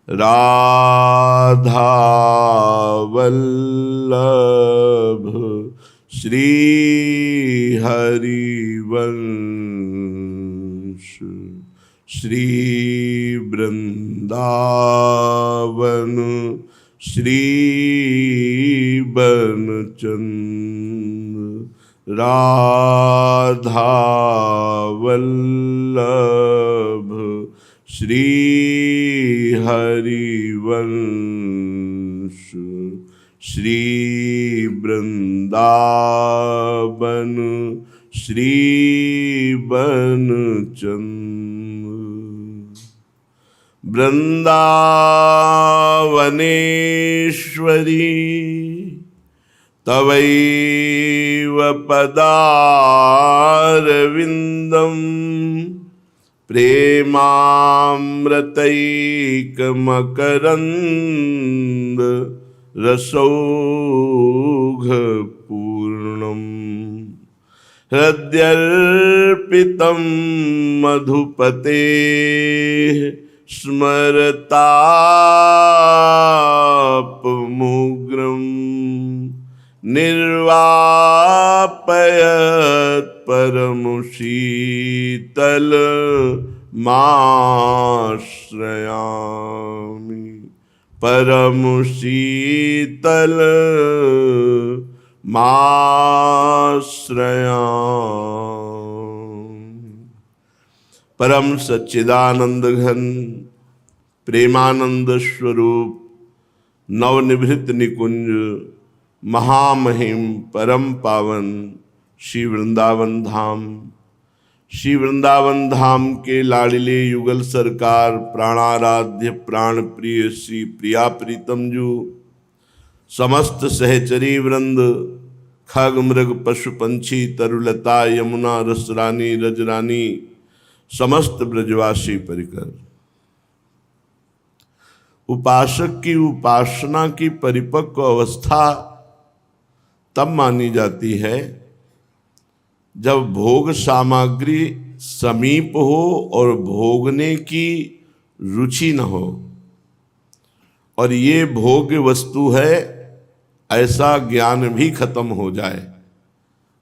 राधा वल्लभ श्री हरिवंश श्री वृंदावन श्री बनचंद्र राधा वल्लभ श्री हरिवंश श्री वृंदावन श्री बनचंद्र वृंदावनेश्वरी तवैव पदारविंदम प्रेमामृतैकमकरंद रसौघपूर्णम् हृद्यर्पितं मधुपतेः स्मरतापमुग्रम् निर्वापयत् परमशीतल माश्रयामि परमशीतल माश्रयामि। परम सच्चिदानंद घन प्रेमानंद स्वरूप नवनिभृत निकुंज महामहिम परम पावन श्री वृंदावन धाम, श्री वृंदावन धाम के लाडले युगल सरकार प्राणाराध्य प्राण प्रिय श्री प्रिया प्रीतम जू, समस्त सहचरी वृंद, खग मृग पशु पंछी तरुलता यमुना रसरानी रजरानी, समस्त ब्रजवासी परिकर। उपासक की उपासना की परिपक्व अवस्था तब मानी जाती है जब भोग सामग्री समीप हो और भोगने की रुचि न हो, और ये भोग्य वस्तु है ऐसा ज्ञान भी खत्म हो जाए।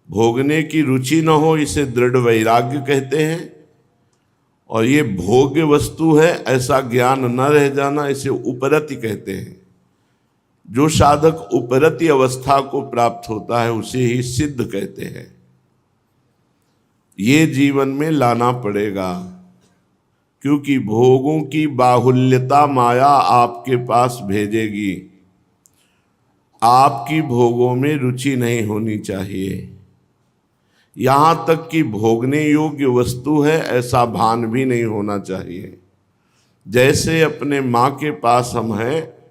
भोगने की रुचि न हो इसे दृढ़ वैराग्य कहते हैं, और ये भोग्य वस्तु है ऐसा ज्ञान न रह जाना इसे उपरति कहते हैं। जो साधक उपरति अवस्था को प्राप्त होता है उसे ही सिद्ध कहते हैं। ये जीवन में लाना पड़ेगा, क्योंकि भोगों की बाहुल्यता माया आपके पास भेजेगी। आपकी भोगों में रुचि नहीं होनी चाहिए। यहाँ तक कि भोगने योग्य वस्तु है ऐसा भान भी नहीं होना चाहिए। जैसे अपने माँ के पास हम हैं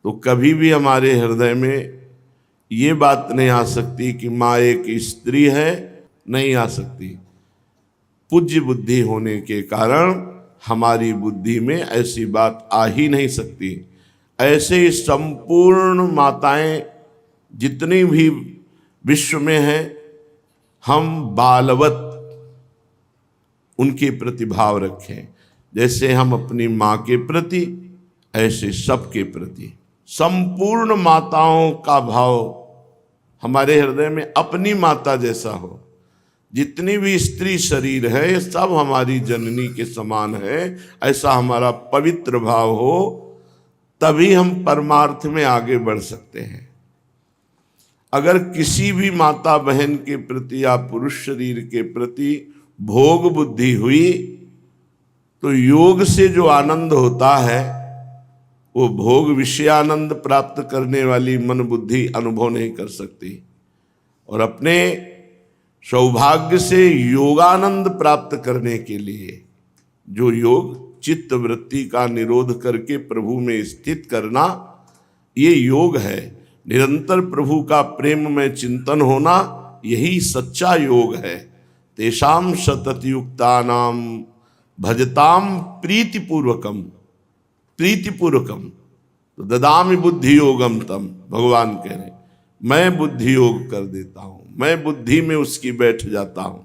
तो कभी भी हमारे हृदय में ये बात नहीं आ सकती कि माँ एक स्त्री है, नहीं आ सकती। पूज्य बुद्धि होने के कारण हमारी बुद्धि में ऐसी बात आ ही नहीं सकती। ऐसे संपूर्ण माताएं जितनी भी विश्व में हैं, हम बालवत उनके प्रति भाव रखें। जैसे हम अपनी माँ के प्रति, ऐसे सबके प्रति संपूर्ण माताओं का भाव हमारे हृदय में अपनी माता जैसा हो। जितनी भी स्त्री शरीर है ये सब हमारी जननी के समान है, ऐसा हमारा पवित्र भाव हो, तभी हम परमार्थ में आगे बढ़ सकते हैं। अगर किसी भी माता बहन के प्रति या पुरुष शरीर के प्रति भोग बुद्धि हुई तो योग से जो आनंद होता है वो भोग विषयानंद प्राप्त करने वाली मन बुद्धि अनुभव नहीं कर सकती। और अपने सौभाग्य से योगानंद प्राप्त करने के लिए जो योग चित्त वृत्ति का निरोध करके प्रभु में स्थित करना, ये योग है। निरंतर प्रभु का प्रेम में चिंतन होना, यही सच्चा योग है। तेषाम सततयुक्तानाम भजताम प्रीतिपूर्वकम, प्रीतिपूर्वकम तो ददामि बुद्धि योगम तम। भगवान कह रहे मैं बुद्धि योग कर देता हूं, मैं बुद्धि में उसकी बैठ जाता हूं।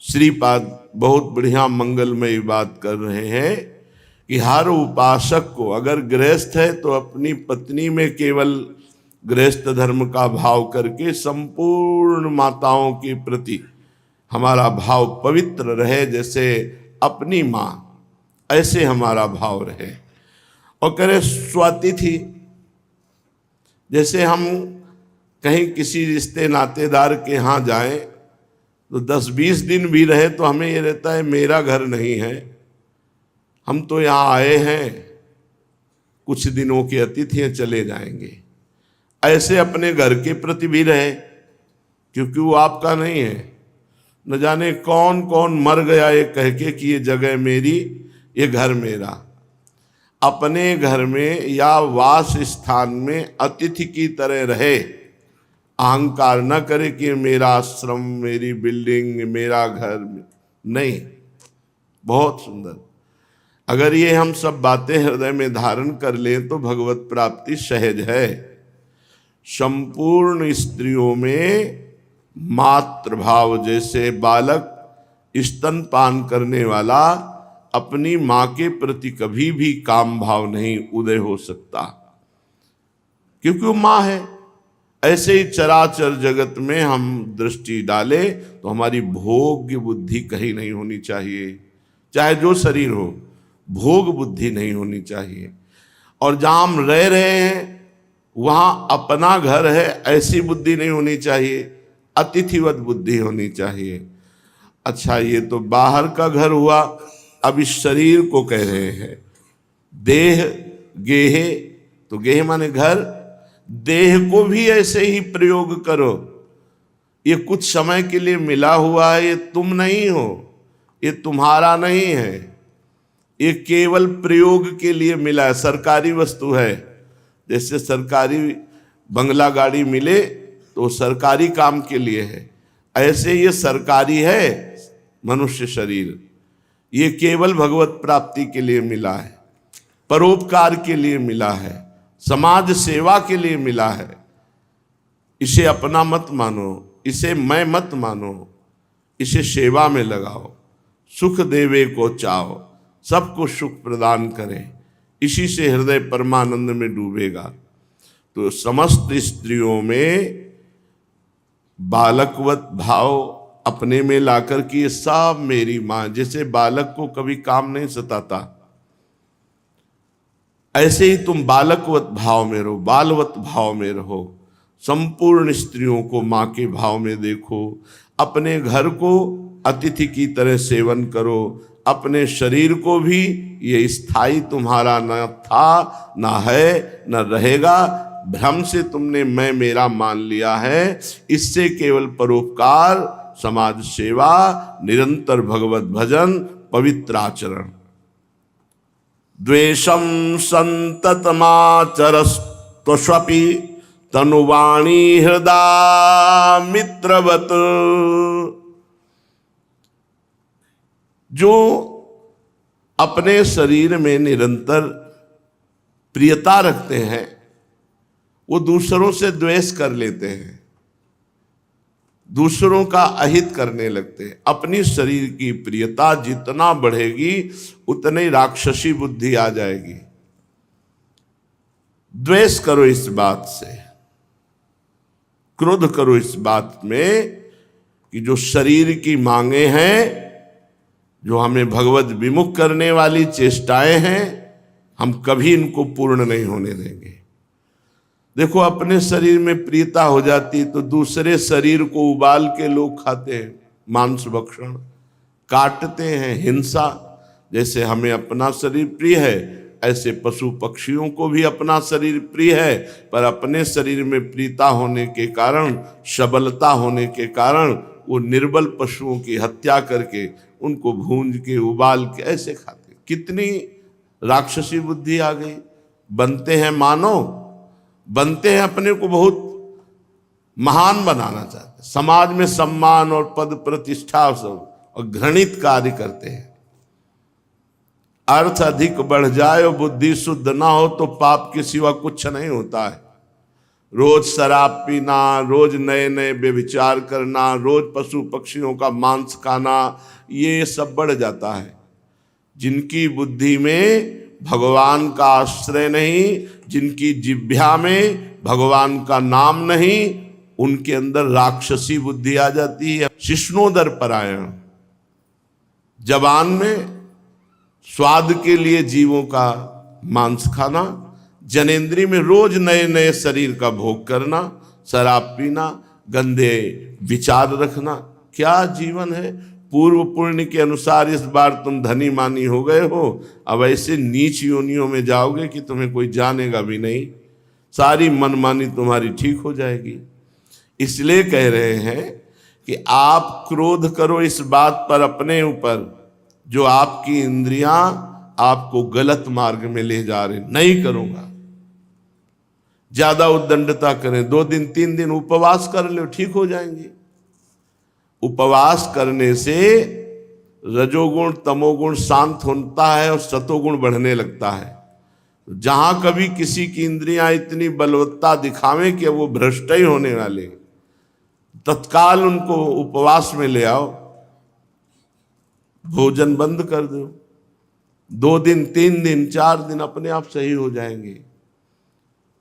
श्रीपाद बहुत बढ़िया मंगलमय बात कर रहे हैं कि हर उपासक को, अगर गृहस्थ है तो अपनी पत्नी में केवल गृहस्थ धर्म का भाव करके संपूर्ण माताओं के प्रति हमारा भाव पवित्र रहे, जैसे अपनी माँ, ऐसे हमारा भाव रहे। और करें स्वातिथि, जैसे हम कहीं किसी रिश्ते नातेदार के यहाँ जाएं तो 10-20 दिन भी रहे तो हमें ये रहता है मेरा घर नहीं है, हम तो यहाँ आए हैं, कुछ दिनों के अतिथि हैं, चले जाएंगे। ऐसे अपने घर के प्रति भी रहे, क्योंकि वो आपका नहीं है। न जाने कौन कौन मर गया ये कह के कि ये जगह मेरी, ये घर मेरा। अपने घर में या वास स्थान में अतिथि की तरह रहे, अहंकार न करे कि मेरा आश्रम, मेरी बिल्डिंग, मेरा घर नहीं। बहुत सुंदर। अगर ये हम सब बातें हृदय में धारण कर लें तो भगवत प्राप्ति सहज है। संपूर्ण स्त्रियों में मातृभाव, जैसे बालक स्तनपान करने वाला अपनी माँ के प्रति कभी भी काम भाव नहीं उदय हो सकता, क्योंकि वो माँ है। ऐसे ही चराचर जगत में हम दृष्टि डाले तो हमारी भोग्य बुद्धि कहीं नहीं होनी चाहिए, चाहे जो शरीर हो, भोग बुद्धि नहीं होनी चाहिए। और जहाँ हम रह रहे हैं वहाँ अपना घर है, ऐसी बुद्धि नहीं होनी चाहिए, अतिथिवत बुद्धि होनी चाहिए। अच्छा, ये तो बाहर का घर हुआ। अब इस शरीर को कह रहे हैं देह गेहे, तो गेह माने घर, देह को भी ऐसे ही प्रयोग करो। ये कुछ समय के लिए मिला हुआ है, ये तुम नहीं हो, ये तुम्हारा नहीं है, ये केवल प्रयोग के लिए मिला है। सरकारी वस्तु है, जैसे सरकारी बंगला गाड़ी मिले तो सरकारी काम के लिए है, ऐसे ये सरकारी है मनुष्य शरीर, ये केवल भगवत प्राप्ति के लिए मिला है, परोपकार के लिए मिला है, समाज सेवा के लिए मिला है। इसे अपना मत मानो, इसे मैं मत मानो, इसे सेवा में लगाओ। सुख देवे को चाहो, सबको सुख प्रदान करें, इसी से हृदय परमानंद में डूबेगा। तो समस्त स्त्रियों में बालकवत भाव अपने में लाकर कि ये सब मेरी माँ, जैसे बालक को कभी काम नहीं सताता, ऐसे ही तुम बालकवत भाव में रहो, बालवत भाव में रहो। संपूर्ण स्त्रियों को माँ के भाव में देखो, अपने घर को अतिथि की तरह सेवन करो, अपने शरीर को भी, ये स्थायी तुम्हारा न था, न है, न रहेगा। भ्रम से तुमने मैं मेरा मान लिया है। इससे केवल परोपकार, समाज सेवा, निरंतर भगवत भजन, पवित्र आचरण। द्वेषम संततमाचरस्त्वष्वपि तनुवाणी हृदा मित्रवत। जो अपने शरीर में निरंतर प्रियता रखते हैं वो दूसरों से द्वेष कर लेते हैं, दूसरों का अहित करने लगते हैं। अपनी शरीर की प्रियता जितना बढ़ेगी उतनी राक्षसी बुद्धि आ जाएगी। द्वेष करो इस बात से, क्रोध करो इस बात में कि जो शरीर की मांगे हैं, जो हमें भगवत विमुख करने वाली चेष्टाएं हैं, हम कभी इनको पूर्ण नहीं होने देंगे। देखो, अपने शरीर में प्रियता हो जाती तो दूसरे शरीर को उबाल के लोग खाते हैं, मांस भक्षण काटते हैं, हिंसा। जैसे हमें अपना शरीर प्रिय है, ऐसे पशु पक्षियों को भी अपना शरीर प्रिय है, पर अपने शरीर में प्रियता होने के कारण, सबलता होने के कारण वो निर्बल पशुओं की हत्या करके उनको भूंज के उबाल के ऐसे खाते। कितनी राक्षसी बुद्धि आ गई। बनते हैं मानव, बनते हैं अपने को बहुत महान बनाना चाहते, समाज में सम्मान और पद प्रतिष्ठा सब, और घृणित कार्य करते हैं। अर्थ अधिक बढ़ जाए और बुद्धि शुद्ध ना हो तो पाप के सिवा कुछ नहीं होता है। रोज शराब पीना, रोज नए नए व्यभिचार करना, रोज पशु पक्षियों का मांस खाना, ये सब बढ़ जाता है। जिनकी बुद्धि में भगवान का आश्रय नहीं, जिनकी जिह्वा में भगवान का नाम नहीं, उनके अंदर राक्षसी बुद्धि आ जाती है। शिष्णोदर परायण, जबान में स्वाद के लिए जीवों का मांस खाना, जनेंद्री में रोज नए नए शरीर का भोग करना, शराब पीना, गंदे विचार रखना, क्या जीवन है। पूर्व पुण्य के अनुसार इस बार तुम धनी मानी हो गए हो, अब ऐसे नीच योनियों में जाओगे कि तुम्हें कोई जानेगा भी नहीं, सारी मनमानी तुम्हारी ठीक हो जाएगी। इसलिए कह रहे हैं कि आप क्रोध करो इस बात पर अपने ऊपर जो आपकी इंद्रियां आपको गलत मार्ग में ले जा रहे, नहीं करूंगा। ज्यादा उद्दंडता करें, 2 दिन 3 दिन उपवास कर लो, ठीक हो जाएंगे। उपवास करने से रजोगुण तमोगुण शांत होता है और सतोगुण बढ़ने लगता है। जहां कभी किसी की इंद्रियां इतनी बलवत्ता दिखावें कि वो भ्रष्ट ही होने वाले, तत्काल उनको उपवास में ले आओ, भोजन बंद कर दो, 2 दिन 3 दिन 4 दिन अपने आप सही हो जाएंगे।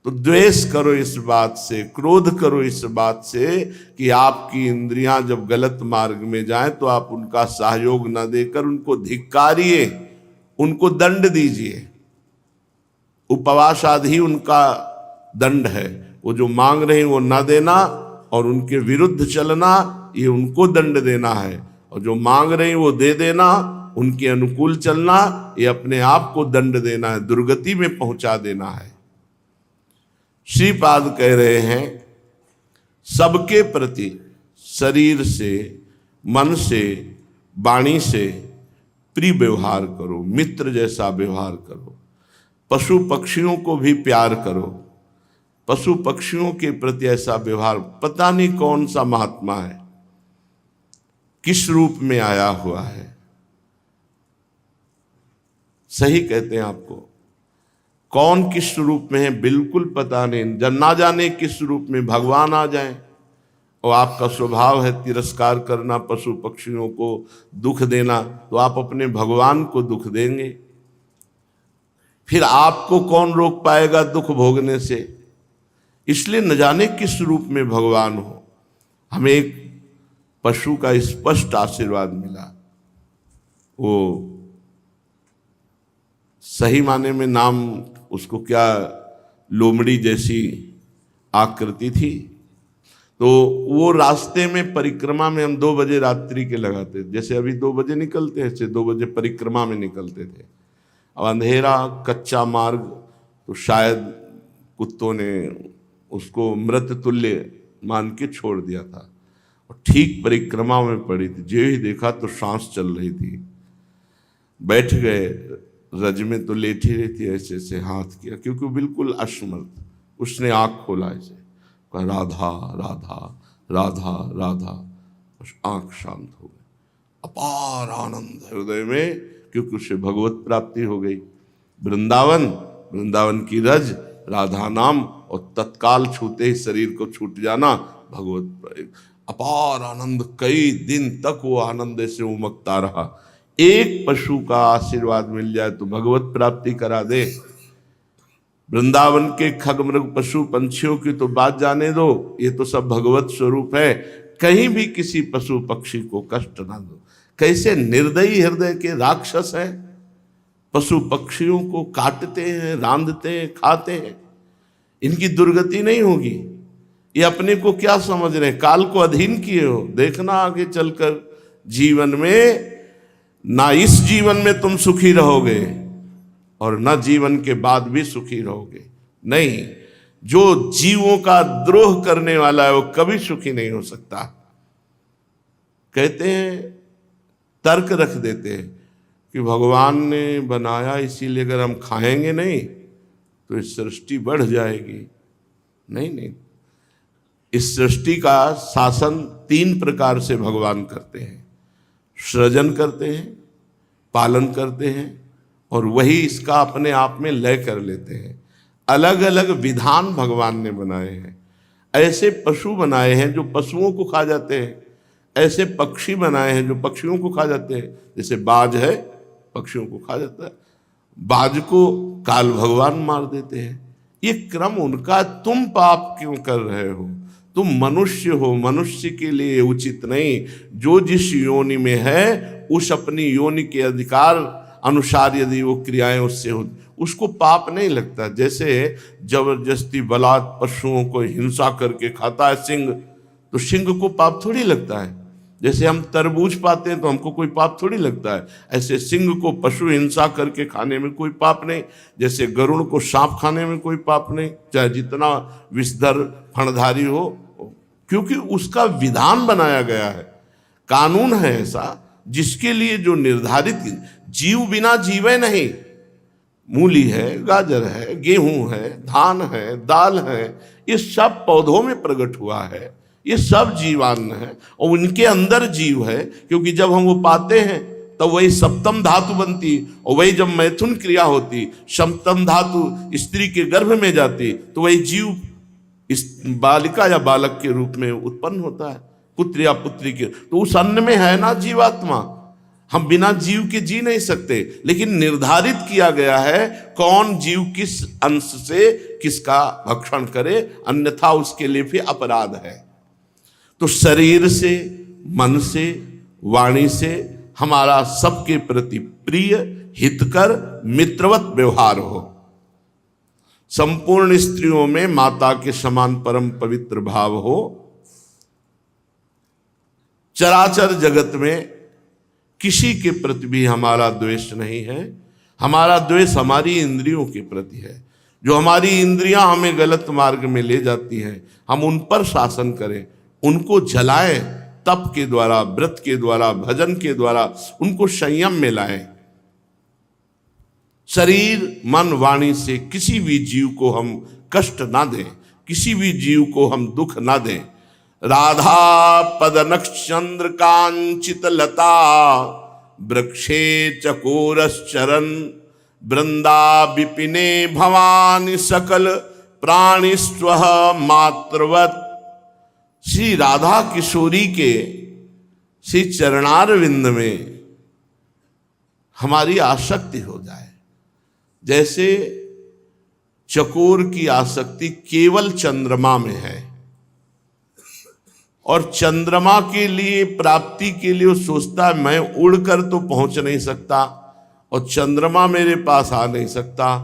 तो द्वेष करो इस बात से, क्रोध करो इस बात से कि आपकी इंद्रियां जब गलत मार्ग में जाएं तो आप उनका सहयोग न देकर उनको धिक्कारिए, उनको दंड दीजिए। उपवास आदि ही उनका दंड है। वो जो मांग रहे हैं वो न देना और उनके विरुद्ध चलना, ये उनको दंड देना है। और जो मांग रहे हैं वो दे देना, उनके अनुकूल चलना, ये अपने आप को दंड देना है, दुर्गति में पहुंचा देना है। श्रीपाद कह रहे हैं सबके प्रति शरीर से, मन से, वाणी से प्रिय व्यवहार करो, मित्र जैसा व्यवहार करो। पशु पक्षियों को भी प्यार करो, पशु पक्षियों के प्रति ऐसा व्यवहार। पता नहीं कौन सा महात्मा है, किस रूप में आया हुआ है, सही कहते हैं आपको, कौन किस रूप में है बिल्कुल पता नहीं। जब ना जाने किस रूप में भगवान आ जाए और आपका स्वभाव है तिरस्कार करना, पशु पक्षियों को दुख देना, तो आप अपने भगवान को दुख देंगे। फिर आपको कौन रोक पाएगा दुख भोगने से। इसलिए न जाने किस रूप में भगवान हो। हमें एक पशु का स्पष्ट आशीर्वाद मिला, वो सही माने में नाम उसको क्या, लोमड़ी जैसी आकृति थी। तो वो रास्ते में परिक्रमा में हम 2 बजे रात्रि के लगाते, जैसे अभी 2 बजे निकलते हैं, ऐसे 2 बजे परिक्रमा में निकलते थे। अब अंधेरा कच्चा मार्ग, तो शायद कुत्तों ने उसको मृत तुल्य मान के छोड़ दिया था। और ठीक परिक्रमा में पड़ी थी, जो ही देखा तो सांस चल रही थी। बैठ गए, रज में तो लेटी रही थी, ऐसे ऐसे हाथ किया, क्योंकि बिल्कुल असमर्थ। उसने आँख खोला, ऐसे कहा राधा राधा राधा राधा, बस आँख शांत हो गई। अपार आनंद हृदय में, क्योंकि उसे भगवत प्राप्ति हो गई। वृंदावन, वृंदावन की रज, राधा नाम, और तत्काल छूते ही शरीर को छूट जाना, भगवत अपार आनंद। कई दिन तक वो आनंद से उमकता रहा। एक पशु का आशीर्वाद मिल जाए तो भगवत प्राप्ति करा दे। वृंदावन के खगमृग पशु पंछियों की तो बात जाने दो, ये तो सब भगवत स्वरूप है। कहीं भी किसी पशु पक्षी को कष्ट ना दो। कैसे निर्दयी हृदय के राक्षस हैं, पशु पक्षियों को काटते हैं, रांधते हैं, खाते हैं। इनकी दुर्गति नहीं होगी। ये अपने को क्या समझ रहे हैं, काल को अधीन किए हो। देखना आगे चलकर जीवन में, ना इस जीवन में तुम सुखी रहोगे और ना जीवन के बाद भी सुखी रहोगे। नहीं, जो जीवों का द्रोह करने वाला है वो कभी सुखी नहीं हो सकता। कहते हैं, तर्क रख देते हैं कि भगवान ने बनाया इसीलिए अगर हम खाएंगे नहीं तो इस सृष्टि बढ़ जाएगी। नहीं नहीं, इस सृष्टि का शासन 3 प्रकार से भगवान करते हैं। सृजन करते हैं, पालन करते हैं, और वही इसका अपने आप में लय कर लेते हैं। अलग अलग विधान भगवान ने बनाए हैं। ऐसे पशु बनाए हैं जो पशुओं को खा जाते हैं, ऐसे पक्षी बनाए हैं जो पक्षियों को खा जाते हैं। जैसे बाज है, पक्षियों को खा जाता है, बाज को काल भगवान मार देते हैं। ये क्रम उनका, तुम पाप क्यों कर रहे हो? तुम मनुष्य हो, मनुष्य के लिए उचित नहीं। जो जिस योनि में है उस अपनी योनि के अधिकार अनुसार यदि वो क्रियाएं उससे हो, उसको पाप नहीं लगता। जैसे जबरदस्ती बलात् पशुओं को हिंसा करके खाता है सिंह, तो सिंह को पाप थोड़ी लगता है। जैसे हम तरबूज पाते हैं तो हमको कोई पाप थोड़ी लगता है, ऐसे सिंह को पशु हिंसा करके खाने में कोई पाप नहीं। जैसे गरुड़ को सांप खाने में कोई पाप नहीं, चाहे जितना विषधर फणधारी हो, क्योंकि उसका विधान बनाया गया है, कानून है ऐसा जिसके लिए जो निर्धारित। जीव बिना जीवे नहीं। मूली है, गाजर है, गेहूं है, धान है, दाल है, ये सब पौधों में प्रकट हुआ है, ये सब जीवान्न है और उनके अंदर जीव है। क्योंकि जब हम वो पाते हैं तो वही सप्तम धातु बनती, और वही जब मैथुन क्रिया होती, सप्तम धातु स्त्री के गर्भ में जाती, तो वही जीव इस बालिका या बालक के रूप में उत्पन्न होता है, पुत्र या पुत्री के। तो उस अन्न में है ना जीवात्मा। हम बिना जीव के जी नहीं सकते, लेकिन निर्धारित किया गया है कौन जीव किस अंश से किसका भक्षण करे, अन्यथा उसके लिए भी अपराध है। तो शरीर से, मन से, वाणी से हमारा सबके प्रति प्रिय, हितकर, मित्रवत व्यवहार हो। संपूर्ण स्त्रियों में माता के समान परम पवित्र भाव हो। चराचर जगत में किसी के प्रति भी हमारा द्वेष नहीं है। हमारा द्वेष हमारी इंद्रियों के प्रति है। जो हमारी इंद्रियां हमें गलत मार्ग में ले जाती हैं, हम उन पर शासन करें, उनको जलाएं, तप के द्वारा, व्रत के द्वारा, भजन के द्वारा उनको संयम में लाएं। शरीर, मन, वाणी से किसी भी जीव को हम कष्ट ना दें, किसी भी जीव को हम दुख ना दें। राधा पद नक्षचंद्र कांचित लता वृक्षे चकोरश्चरन वृंदा विपिने भवानी सकल प्राणिस्व मातृवत। श्री राधा किशोरी के श्री चरणारविंद में हमारी आसक्ति हो जाए। जैसे चकोर की आसक्ति केवल चंद्रमा में है, और चंद्रमा के लिए प्राप्ति के लिए वो सोचता है मैं उड़कर तो पहुंच नहीं सकता और चंद्रमा मेरे पास आ नहीं सकता,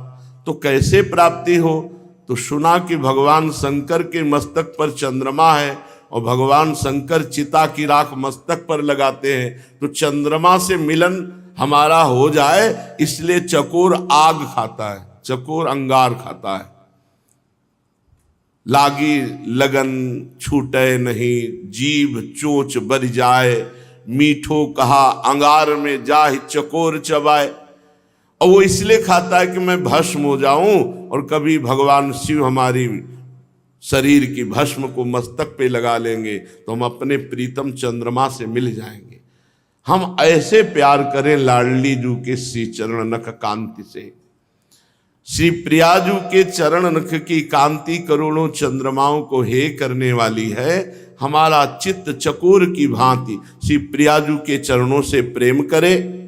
तो कैसे प्राप्ति हो? तो सुना कि भगवान शंकर के मस्तक पर चंद्रमा है और भगवान शंकर चिता की राख मस्तक पर लगाते हैं, तो चंद्रमा से मिलन हमारा हो जाए, इसलिए चकोर आग खाता है, चकोर अंगार खाता है। लागी लगन छूटे नहीं, जीभ चोंच बर जाए, मीठो कहा अंगार में जाहि चकोर चबाए। और वो इसलिए खाता है कि मैं भस्म हो जाऊं, और कभी भगवान शिव हमारी शरीर की भस्म को मस्तक पे लगा लेंगे तो हम अपने प्रीतम चंद्रमा से मिल जाएंगे। हम ऐसे प्यार करें लाडली जू के श्री चरण नख कांति से। श्री प्रियाजू के चरण नख की कांति करोड़ों चंद्रमाओं को हे करने वाली है। हमारा चित्त चकोर की भांति श्री प्रियाजू के चरणों से प्रेम करे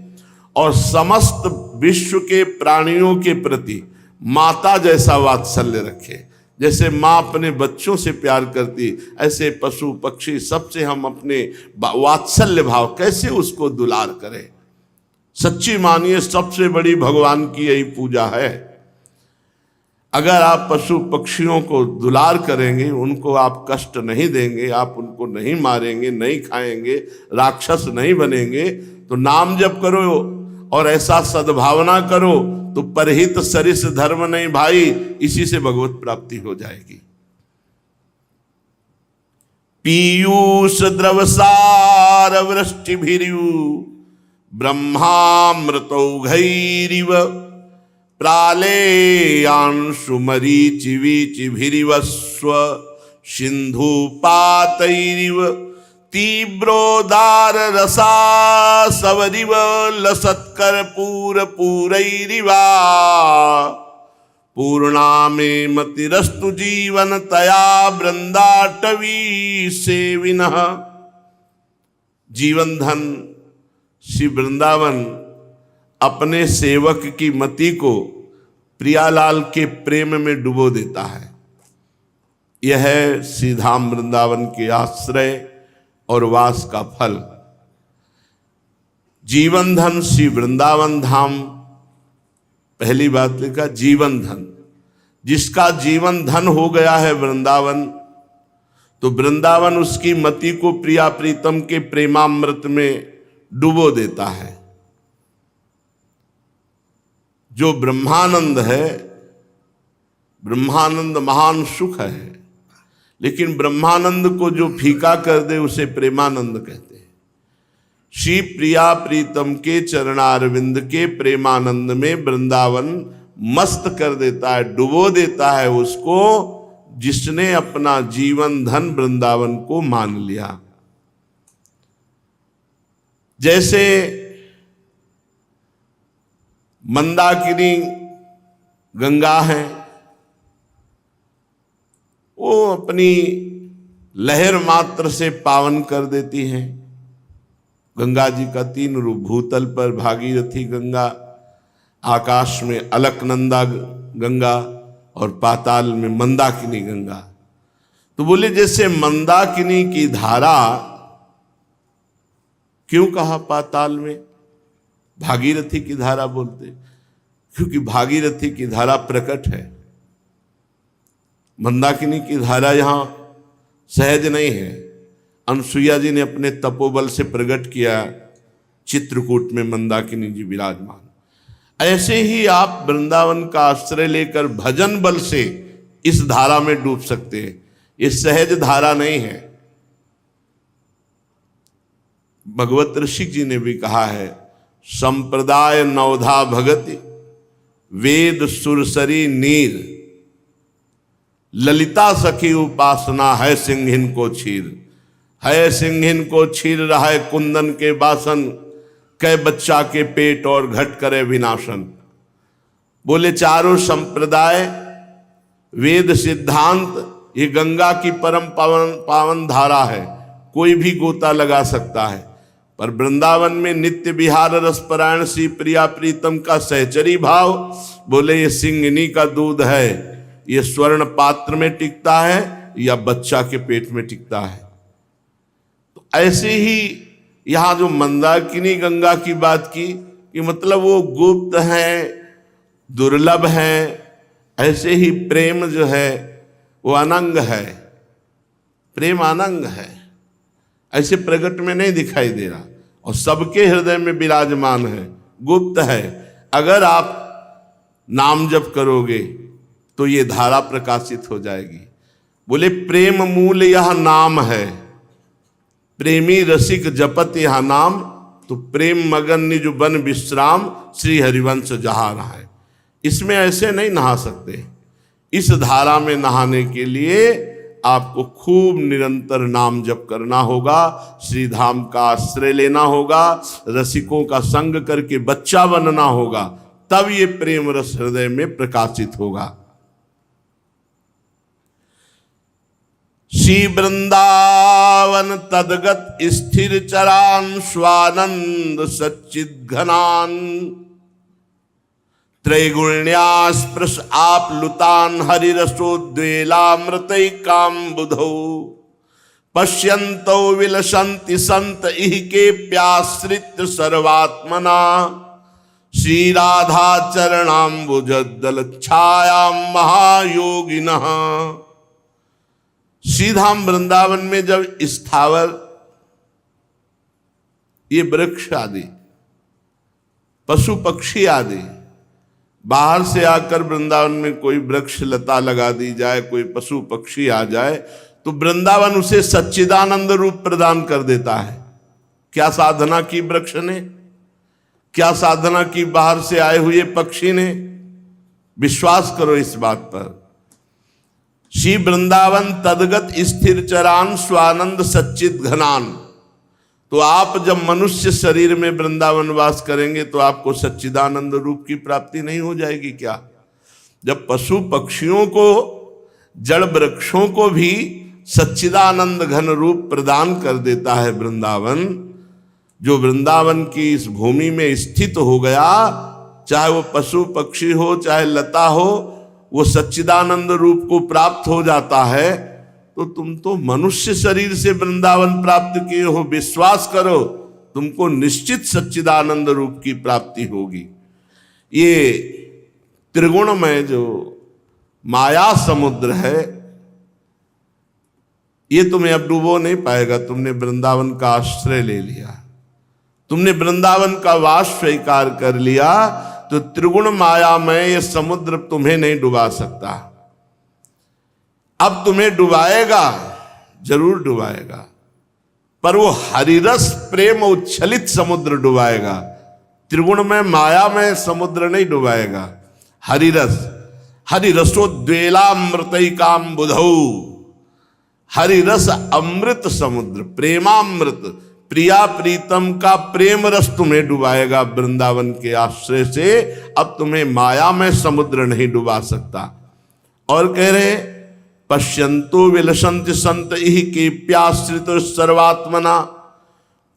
और समस्त विश्व के प्राणियों के प्रति माता जैसा वात्सल्य रखे। जैसे माँ अपने बच्चों से प्यार करती, ऐसे पशु पक्षी सबसे हम अपने वात्सल्य भाव कैसे उसको दुलार करें। सच्ची मानिए सबसे बड़ी भगवान की यही पूजा है। अगर आप पशु पक्षियों को दुलार करेंगे, उनको आप कष्ट नहीं देंगे, आप उनको नहीं मारेंगे, नहीं खाएंगे, राक्षस नहीं बनेंगे, तो नाम जप करो और ऐसा सद्भावना करो तो परहित सरिस धर्म नहीं भाई, इसी से भगवत प्राप्ति हो जाएगी। पीयूष द्रवसार वृष्टि भिरियु ब्रह्मामृतौघैरिव प्रालेयांशु मरीचि वीचि भिरिवस्व सिंधुपातैरिव तीव्रोदार रसा सवरिव लसत्कर पूर पूरैरिवा पूर्णामे मतिरस्तु जीवन तया वृंदाटवी सेविनः। जीवन धन श्री वृंदावन अपने सेवक की मति को प्रियालाल के प्रेम में डुबो देता है। यह है श्रीधाम वृंदावन के आश्रय और वास का फल। जीवन धन श्री वृंदावन धाम, पहली बात लिखा जीवन धन। जिसका जीवन धन हो गया है वृंदावन, तो वृंदावन उसकी मति को प्रिया प्रीतम के प्रेमामृत में डुबो देता है। जो ब्रह्मानंद है, ब्रह्मानंद महान सुख है, लेकिन ब्रह्मानंद को जो फीका कर दे उसे प्रेमानंद कहते हैं। श्री प्रिया प्रीतम के चरणारविंद के प्रेमानंद में वृंदावन मस्त कर देता है, डुबो देता है उसको, जिसने अपना जीवन धन वृंदावन को मान लिया। जैसे मंदाकिनी गंगा है, वो अपनी लहर मात्र से पावन कर देती हैं। गंगा जी का 3 रूप, भूतल पर भागीरथी गंगा, आकाश में अलकनंदा गंगा और पाताल में मंदाकिनी गंगा। तो बोले जैसे मंदाकिनी की धारा, क्यों कहा पाताल में भागीरथी की धारा बोलते? क्योंकि भागीरथी की धारा प्रकट है, मंदाकिनी की धारा यहां सहज नहीं है। अनसुईया जी ने अपने तपोबल से प्रकट किया, चित्रकूट में मंदाकिनी जी विराजमान। ऐसे ही आप वृंदावन का आश्रय लेकर भजन बल से इस धारा में डूब सकते हैं। ये सहज धारा नहीं है। भगवत ऋषि जी ने भी कहा है, संप्रदाय नवधा भगति वेद सुरसरी नीर, ललिता सखी उपासना है सिंहिन को छीर। है सिंहिन को छीर रहा है कुंदन के बासन, कै बच्चा के पेट और घट करे विनाशन। बोले चारों संप्रदाय, वेद सिद्धांत, ये गंगा की परम पावन धारा है, कोई भी गोता लगा सकता है। पर वृंदावन में नित्य विहार रसपरायण श्री प्रिया प्रीतम का सहचरी भाव, बोले ये सिंहिनी का दूध है, ये स्वर्ण पात्र में टिकता है या बच्चा के पेट में टिकता है। तो ऐसे ही यहां जो मंदाकिनी गंगा की बात की, कि मतलब वो गुप्त है, दुर्लभ है। ऐसे ही प्रेम जो है वो अनंग है, प्रेम अनंग है, ऐसे प्रकट में नहीं दिखाई दे रहा और सबके हृदय में विराजमान है, गुप्त है। अगर आप नाम जप करोगे तो ये धारा प्रकाशित हो जाएगी। बोले प्रेम मूल यह नाम है, प्रेमी रसिक जपत यह नाम, तो प्रेम मगन निज बन विश्राम, श्री हरिवंश जहाँ रहा है। इसमें ऐसे नहीं नहा सकते। इस धारा में नहाने के लिए आपको खूब निरंतर नाम जप करना होगा, श्री धाम का आश्रय लेना होगा, रसिकों का संग करके बच्चा बनना होगा, तब ये प्रेम रस हृदय में प्रकाशित होगा। श्री वृंदावन तदगत स्थिर चरान स्वानंद सच्चिद घनान, त्रैगुण्यास्पृश आप लुतान हरिरसोद्वेलामृतैकाम्बुधौ, पश्यन्तौ विलसन्ति संत इह के प्याश्रित सर्वात्मना, श्री राधा चरणाम्बुजदल छायां महायोगिनः। श्रीधाम वृंदावन में जब स्थावर ये वृक्ष आदि, पशु पक्षी आदि, बाहर से आकर वृंदावन में कोई वृक्ष लता लगा दी जाए, कोई पशु पक्षी आ जाए, तो वृंदावन उसे सच्चिदानंद रूप प्रदान कर देता है। क्या साधना की वृक्ष ने, क्या साधना की बाहर से आए हुए पक्षी ने? विश्वास करो इस बात पर। श्री वृंदावन तदगत स्थिर चरान स्वानंद सच्चिद घनान। तो आप जब मनुष्य शरीर में वृंदावन वास करेंगे तो आपको सच्चिदानंद रूप की प्राप्ति नहीं हो जाएगी क्या? जब पशु पक्षियों को, जड़ वृक्षों को भी सच्चिदानंद घन रूप प्रदान कर देता है वृंदावन, जो वृंदावन की इस भूमि में स्थित हो गया, चाहे वो पशु पक्षी हो, चाहे लता हो, वो सच्चिदानंद रूप को प्राप्त हो जाता है। तो तुम तो मनुष्य शरीर से वृंदावन प्राप्त किए हो, विश्वास करो तुमको निश्चित सच्चिदानंद रूप की प्राप्ति होगी। ये त्रिगुणमय जो माया समुद्र है, ये तुम्हें अब डूबो नहीं पाएगा। तुमने वृंदावन का आश्रय ले लिया, तुमने वृंदावन का वास स्वीकार कर लिया, तो त्रिगुण माया में ये समुद्र तुम्हें नहीं डुबा सकता। अब तुम्हें डुबाएगा, जरूर डुबाएगा, पर वो हरिरस प्रेम उच्छलित समुद्र डुबाएगा। त्रिगुण में माया में समुद्र नहीं डुबाएगा। हरिरस, हरिरसोद्वेलामृतैकाम बुधौ, हरिरस अमृत समुद्र, प्रेमामृत, प्रिया प्रीतम का प्रेम रस तुम्हें डुबाएगा वृंदावन के आश्रय से। अब तुम्हें माया में समुद्र नहीं डुबा सकता। और कह रहे पश्यंतो विलसंत संत इह के प्याश्रित सर्वात्मना,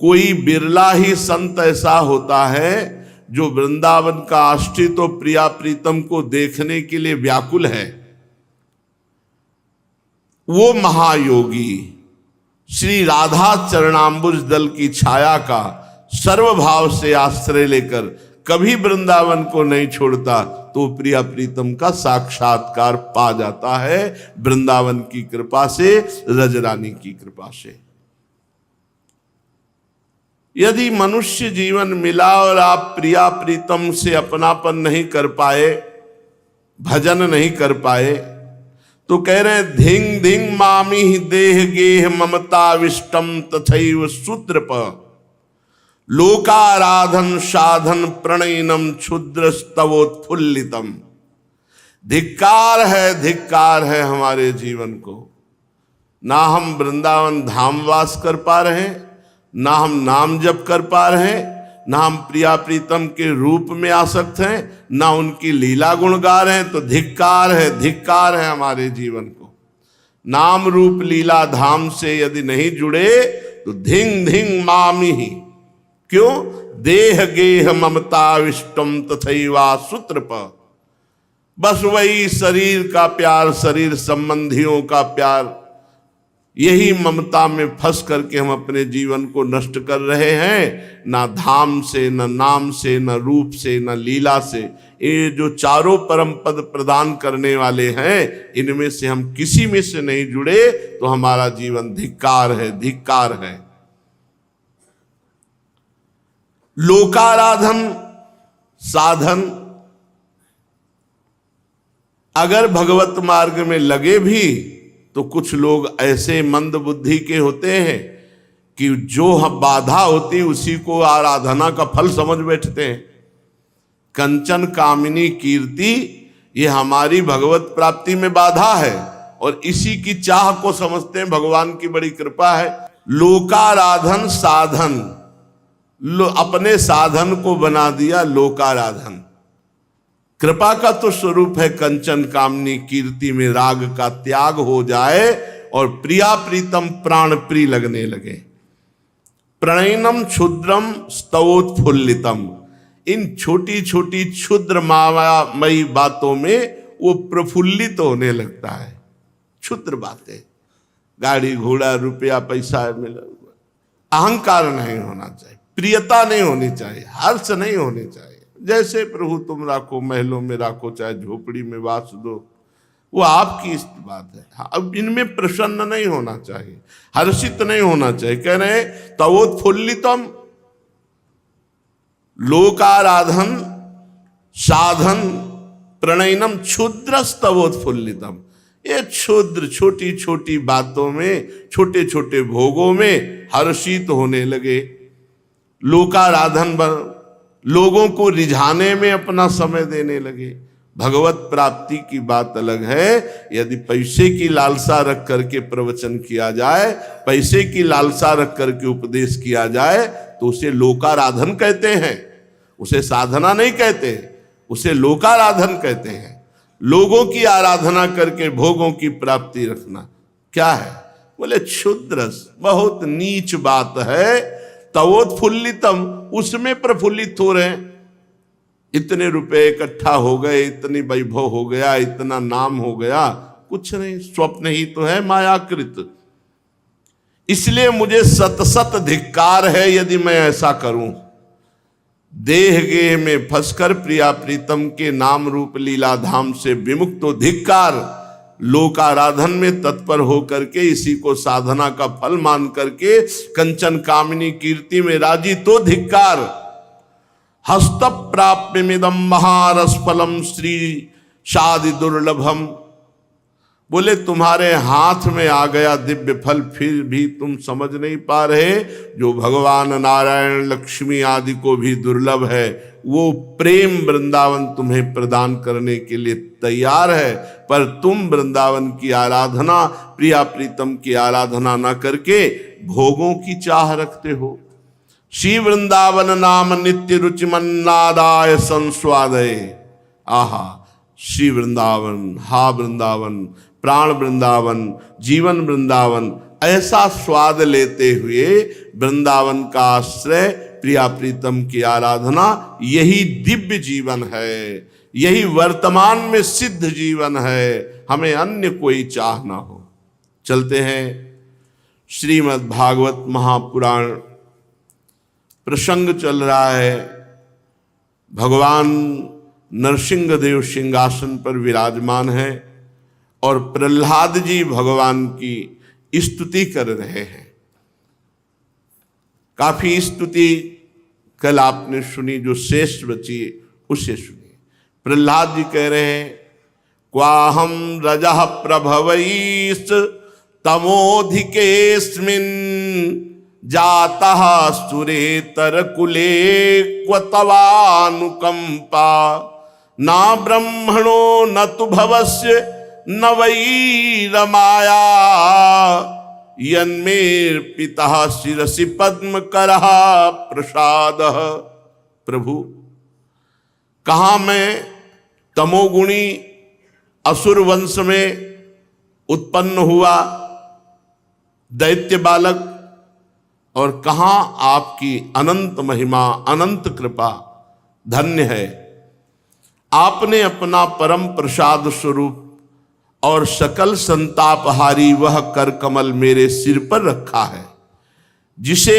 कोई बिरला ही संत ऐसा होता है जो वृंदावन का आश्रित तो प्रिया प्रीतम को देखने के लिए व्याकुल है। वो महायोगी श्री राधा चरणाम्बुज दल की छाया का सर्वभाव से आश्रय लेकर कभी वृंदावन को नहीं छोड़ता, तो प्रिया प्रीतम का साक्षात्कार पा जाता है वृंदावन की कृपा से, रजरानी की कृपा से। यदि मनुष्य जीवन मिला और आप प्रिया प्रीतम से अपनापन नहीं कर पाए, भजन नहीं कर पाए, तो कह रहे धिंग धिंग मामी देह गेह ममताविष्टम तथैव सूत्रप, लोकाराधन साधन प्रणयनम क्षुद्र स्तवोत्फुल्लितम। धिक्कार है हमारे जीवन को। ना हम वृंदावन धाम वास कर पा रहे हैं, ना हम नाम जप कर पा रहे हैं, ना हम प्रिया प्रीतम के रूप में आसक्त हैं, ना उनकी लीला गुण गा रहे हैं। तो धिक्कार है हमारे जीवन को। नाम रूप लीला धाम से यदि नहीं जुड़े तो धिंग धिंग मामी ही, क्यों? देह गेह ममताविष्टम तथैवा सूत्रप, बस वही शरीर का प्यार, शरीर संबंधियों का प्यार, यही ममता में फंस करके हम अपने जीवन को नष्ट कर रहे हैं। ना धाम से, न नाम से, न रूप से, न लीला से। ये जो चारों परम पद प्रदान करने वाले हैं, इनमें से हम किसी में से नहीं जुड़े तो हमारा जीवन धिक्कार है। लोकाराधन साधन, अगर भगवत मार्ग में लगे भी तो कुछ लोग ऐसे मंद बुद्धि के होते हैं कि जो बाधा होती उसी को आराधना का फल समझ बैठते हैं। कंचन कामिनी कीर्ति, ये हमारी भगवत प्राप्ति में बाधा है और इसी की चाह को समझते हैं भगवान की बड़ी कृपा है। लोकाराधन साधन, अपने साधन को बना दिया लोकाराधन। कृपा का तो स्वरूप है कंचन कामनी कीर्ति में राग का त्याग हो जाए और प्रिया प्रीतम प्राण प्रिय लगने लगे। प्रणयनम क्षुद्रम स्तवोत्फुल्लितम, इन छोटी छोटी क्षुद्र मायामयी बातों में वो प्रफुल्लित होने लगता है। क्षुद्र बातें, गाड़ी घोड़ा रुपया पैसा मिला, अहंकार नहीं होना चाहिए, प्रियता नहीं होनी चाहिए, हर्ष नहीं होनी चाहिए। जैसे प्रभु तुम राखो, महलों में राखो, चाहे झोपड़ी में वास दो, वो आपकी बात है। अब इनमें प्रसन्न नहीं होना चाहिए, हर्षित नहीं होना चाहिए। कह रहे तवोत्फुल्लितम, लोकाराधन साधन प्रणयनम क्षुद्रस्तवोत्फुल्लितम। ये क्षुद्र छोटी छोटी बातों में, छोटे छोटे भोगों में हर्षित होने लगे। लोकाराधन लोगों को रिझाने में अपना समय देने लगे। भगवत प्राप्ति की बात अलग है। यदि पैसे की लालसा रख करके प्रवचन किया जाए, पैसे की लालसा रख करके उपदेश किया जाए, तो उसे लोकाराधन कहते हैं, उसे साधना नहीं कहते, उसे लोकाराधन कहते हैं। लोगों की आराधना करके भोगों की प्राप्ति रखना क्या है? बोले क्षुद्र, बहुत नीच बात है। तवोत्फुल्लितम, उसमें प्रफुल्लित हो रहे हैं। इतने रुपए इकट्ठा हो गए, इतनी वैभव हो गया, इतना नाम हो गया, कुछ नहीं, स्वप्न ही तो है मायाकृत। इसलिए मुझे सत सत धिक्कार है यदि मैं ऐसा करूं। देह गेह में फंसकर प्रिया प्रीतम के नाम रूप लीला धाम से विमुक्त तो धिक्कार। लोक आराधन में तत्पर होकर के, इसी को साधना का फल मान करके कंचन कामिनी कीर्ति में राजी तो धिक्कार। हस्त प्राप्य मिदम महारस फलम श्री शादि दुर्लभम। बोले तुम्हारे हाथ में आ गया दिव्य फल, फिर भी तुम समझ नहीं पा रहे, जो भगवान नारायण लक्ष्मी आदि को भी दुर्लभ है, वो प्रेम वृंदावन तुम्हें प्रदान करने के लिए तैयार है। पर तुम वृंदावन की आराधना, प्रिया प्रीतम की आराधना न करके भोगों की चाह रखते हो। श्री वृंदावन नाम नित्य रुचि मन्नादाय संस्वादय। आहा, श्री वृंदावन, हा वृंदावन, प्राण वृंदावन, जीवन वृंदावन, ऐसा स्वाद लेते हुए वृंदावन का आश्रय, प्रिया प्रीतम की आराधना, यही दिव्य जीवन है, यही वर्तमान में सिद्ध जीवन है। हमें अन्य कोई चाह ना हो। चलते हैं श्रीमद् भागवत महापुराण। प्रसंग चल रहा है, भगवान नरसिंह देव सिंहासन पर विराजमान है और प्रहलाद जी भगवान की स्तुति कर रहे हैं। काफी स्तुति कल आपने सुनी, जो शेष बची उसे सुनिए। प्रहलाद जी कह रहे हैं, क्वाहम रजः प्रभवैस् तमोधिकेस्मिन् जातः सुरेतर कुले क्व तवानुकंपा। ना ब्रह्मणो न तु भवस्य न वै रमाया। यन्मेर पिता शिरसि पद्म करः प्रसादः। प्रभु, कहाँ मैं तमोगुणी असुर वंश में उत्पन्न हुआ दैत्य बालक, और कहाँ आपकी अनंत महिमा, अनंत कृपा, धन्य है। आपने अपना परम प्रसाद स्वरूप और सकल संतापहारी वह कर कमल मेरे सिर पर रखा है, जिसे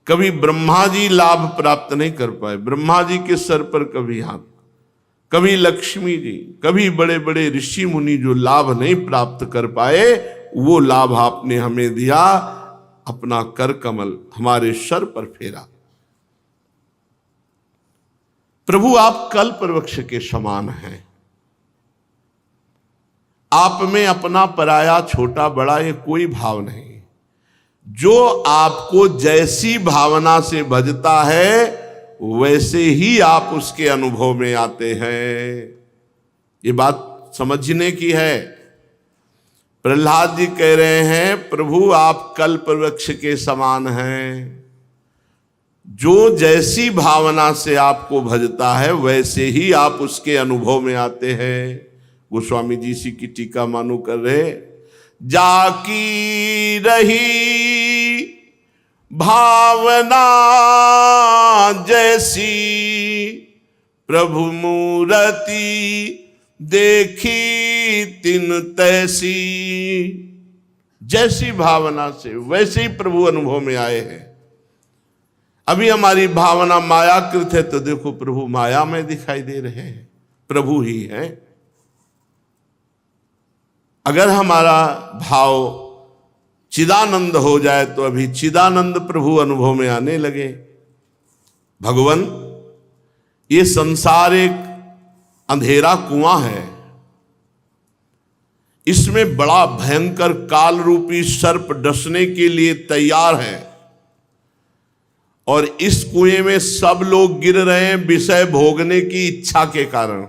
कभी ब्रह्मा जी लाभ प्राप्त नहीं कर पाए। ब्रह्मा जी के सर पर कभी हाथ, कभी लक्ष्मी जी, कभी बड़े बड़े ऋषि मुनि जो लाभ नहीं प्राप्त कर पाए, वो लाभ आपने हमें दिया। अपना कर कमल हमारे सर पर फेरा। प्रभु, आप कल्प वृक्ष के समान हैं। आप में अपना पराया, छोटा बड़ा ये कोई भाव नहीं। जो आपको जैसी भावना से भजता है, वैसे ही आप उसके अनुभव में आते हैं। ये बात समझने की है। प्रहलाद जी कह रहे हैं, प्रभु आप कल्प वृक्ष के समान हैं। जो जैसी भावना से आपको भजता है, वैसे ही आप उसके अनुभव में आते हैं। गोस्वामी जी इसी की टीका मानो कर रहे, जाकी रही भावना जैसी, प्रभु मूरति देखी तिन तैसी। जैसी भावना से वैसे ही प्रभु अनुभव में आए हैं। अभी हमारी भावना मायाकृत है, तो देखो प्रभु माया में दिखाई दे रहे हैं, प्रभु ही हैं। अगर हमारा भाव चिदानंद हो जाए, तो अभी चिदानंद प्रभु अनुभव में आने लगे। भगवान, ये संसार एक अंधेरा कुआं है, इसमें बड़ा भयंकर काल रूपी सर्प डसने के लिए तैयार है, और इस कुएं में सब लोग गिर रहे हैं विषय भोगने की इच्छा के कारण।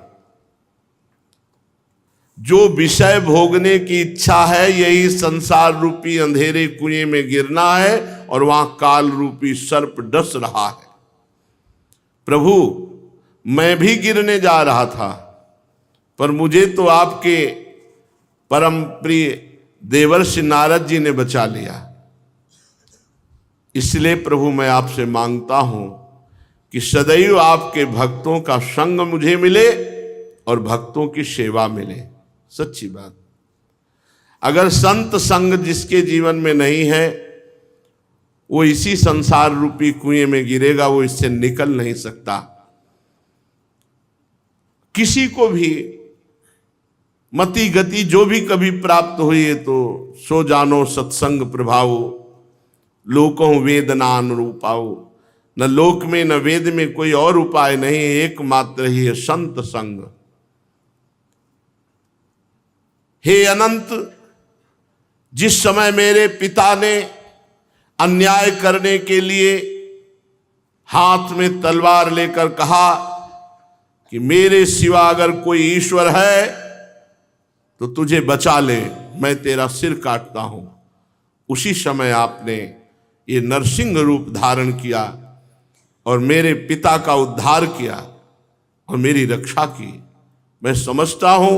जो विषय भोगने की इच्छा है, यही संसार रूपी अंधेरे कुएं में गिरना है, और वहां काल रूपी सर्प डस रहा है। प्रभु, मैं भी गिरने जा रहा था, पर मुझे तो आपके परम प्रिय देवर्षि नारद जी ने बचा लिया। इसलिए प्रभु मैं आपसे मांगता हूं कि सदैव आपके भक्तों का संग मुझे मिले और भक्तों की सेवा मिले। सच्ची बात, अगर संत संग जिसके जीवन में नहीं है वो इसी संसार रूपी कुएं में गिरेगा, वो इससे निकल नहीं सकता। किसी को भी मति गति जो भी कभी प्राप्त हुई है तो सो जानो सत्संग प्रभाव, लोकों वेद नानुरूपाओ। न लोक में न वेद में कोई और उपाय नहीं, एकमात्र ही है संत संग। हे अनंत, जिस समय मेरे पिता ने अन्याय करने के लिए हाथ में तलवार लेकर कहा कि मेरे सिवा अगर कोई ईश्वर है तो तुझे बचा ले, मैं तेरा सिर काटता हूं, उसी समय आपने ये नरसिंह रूप धारण किया और मेरे पिता का उद्धार किया और मेरी रक्षा की। मैं समझता हूं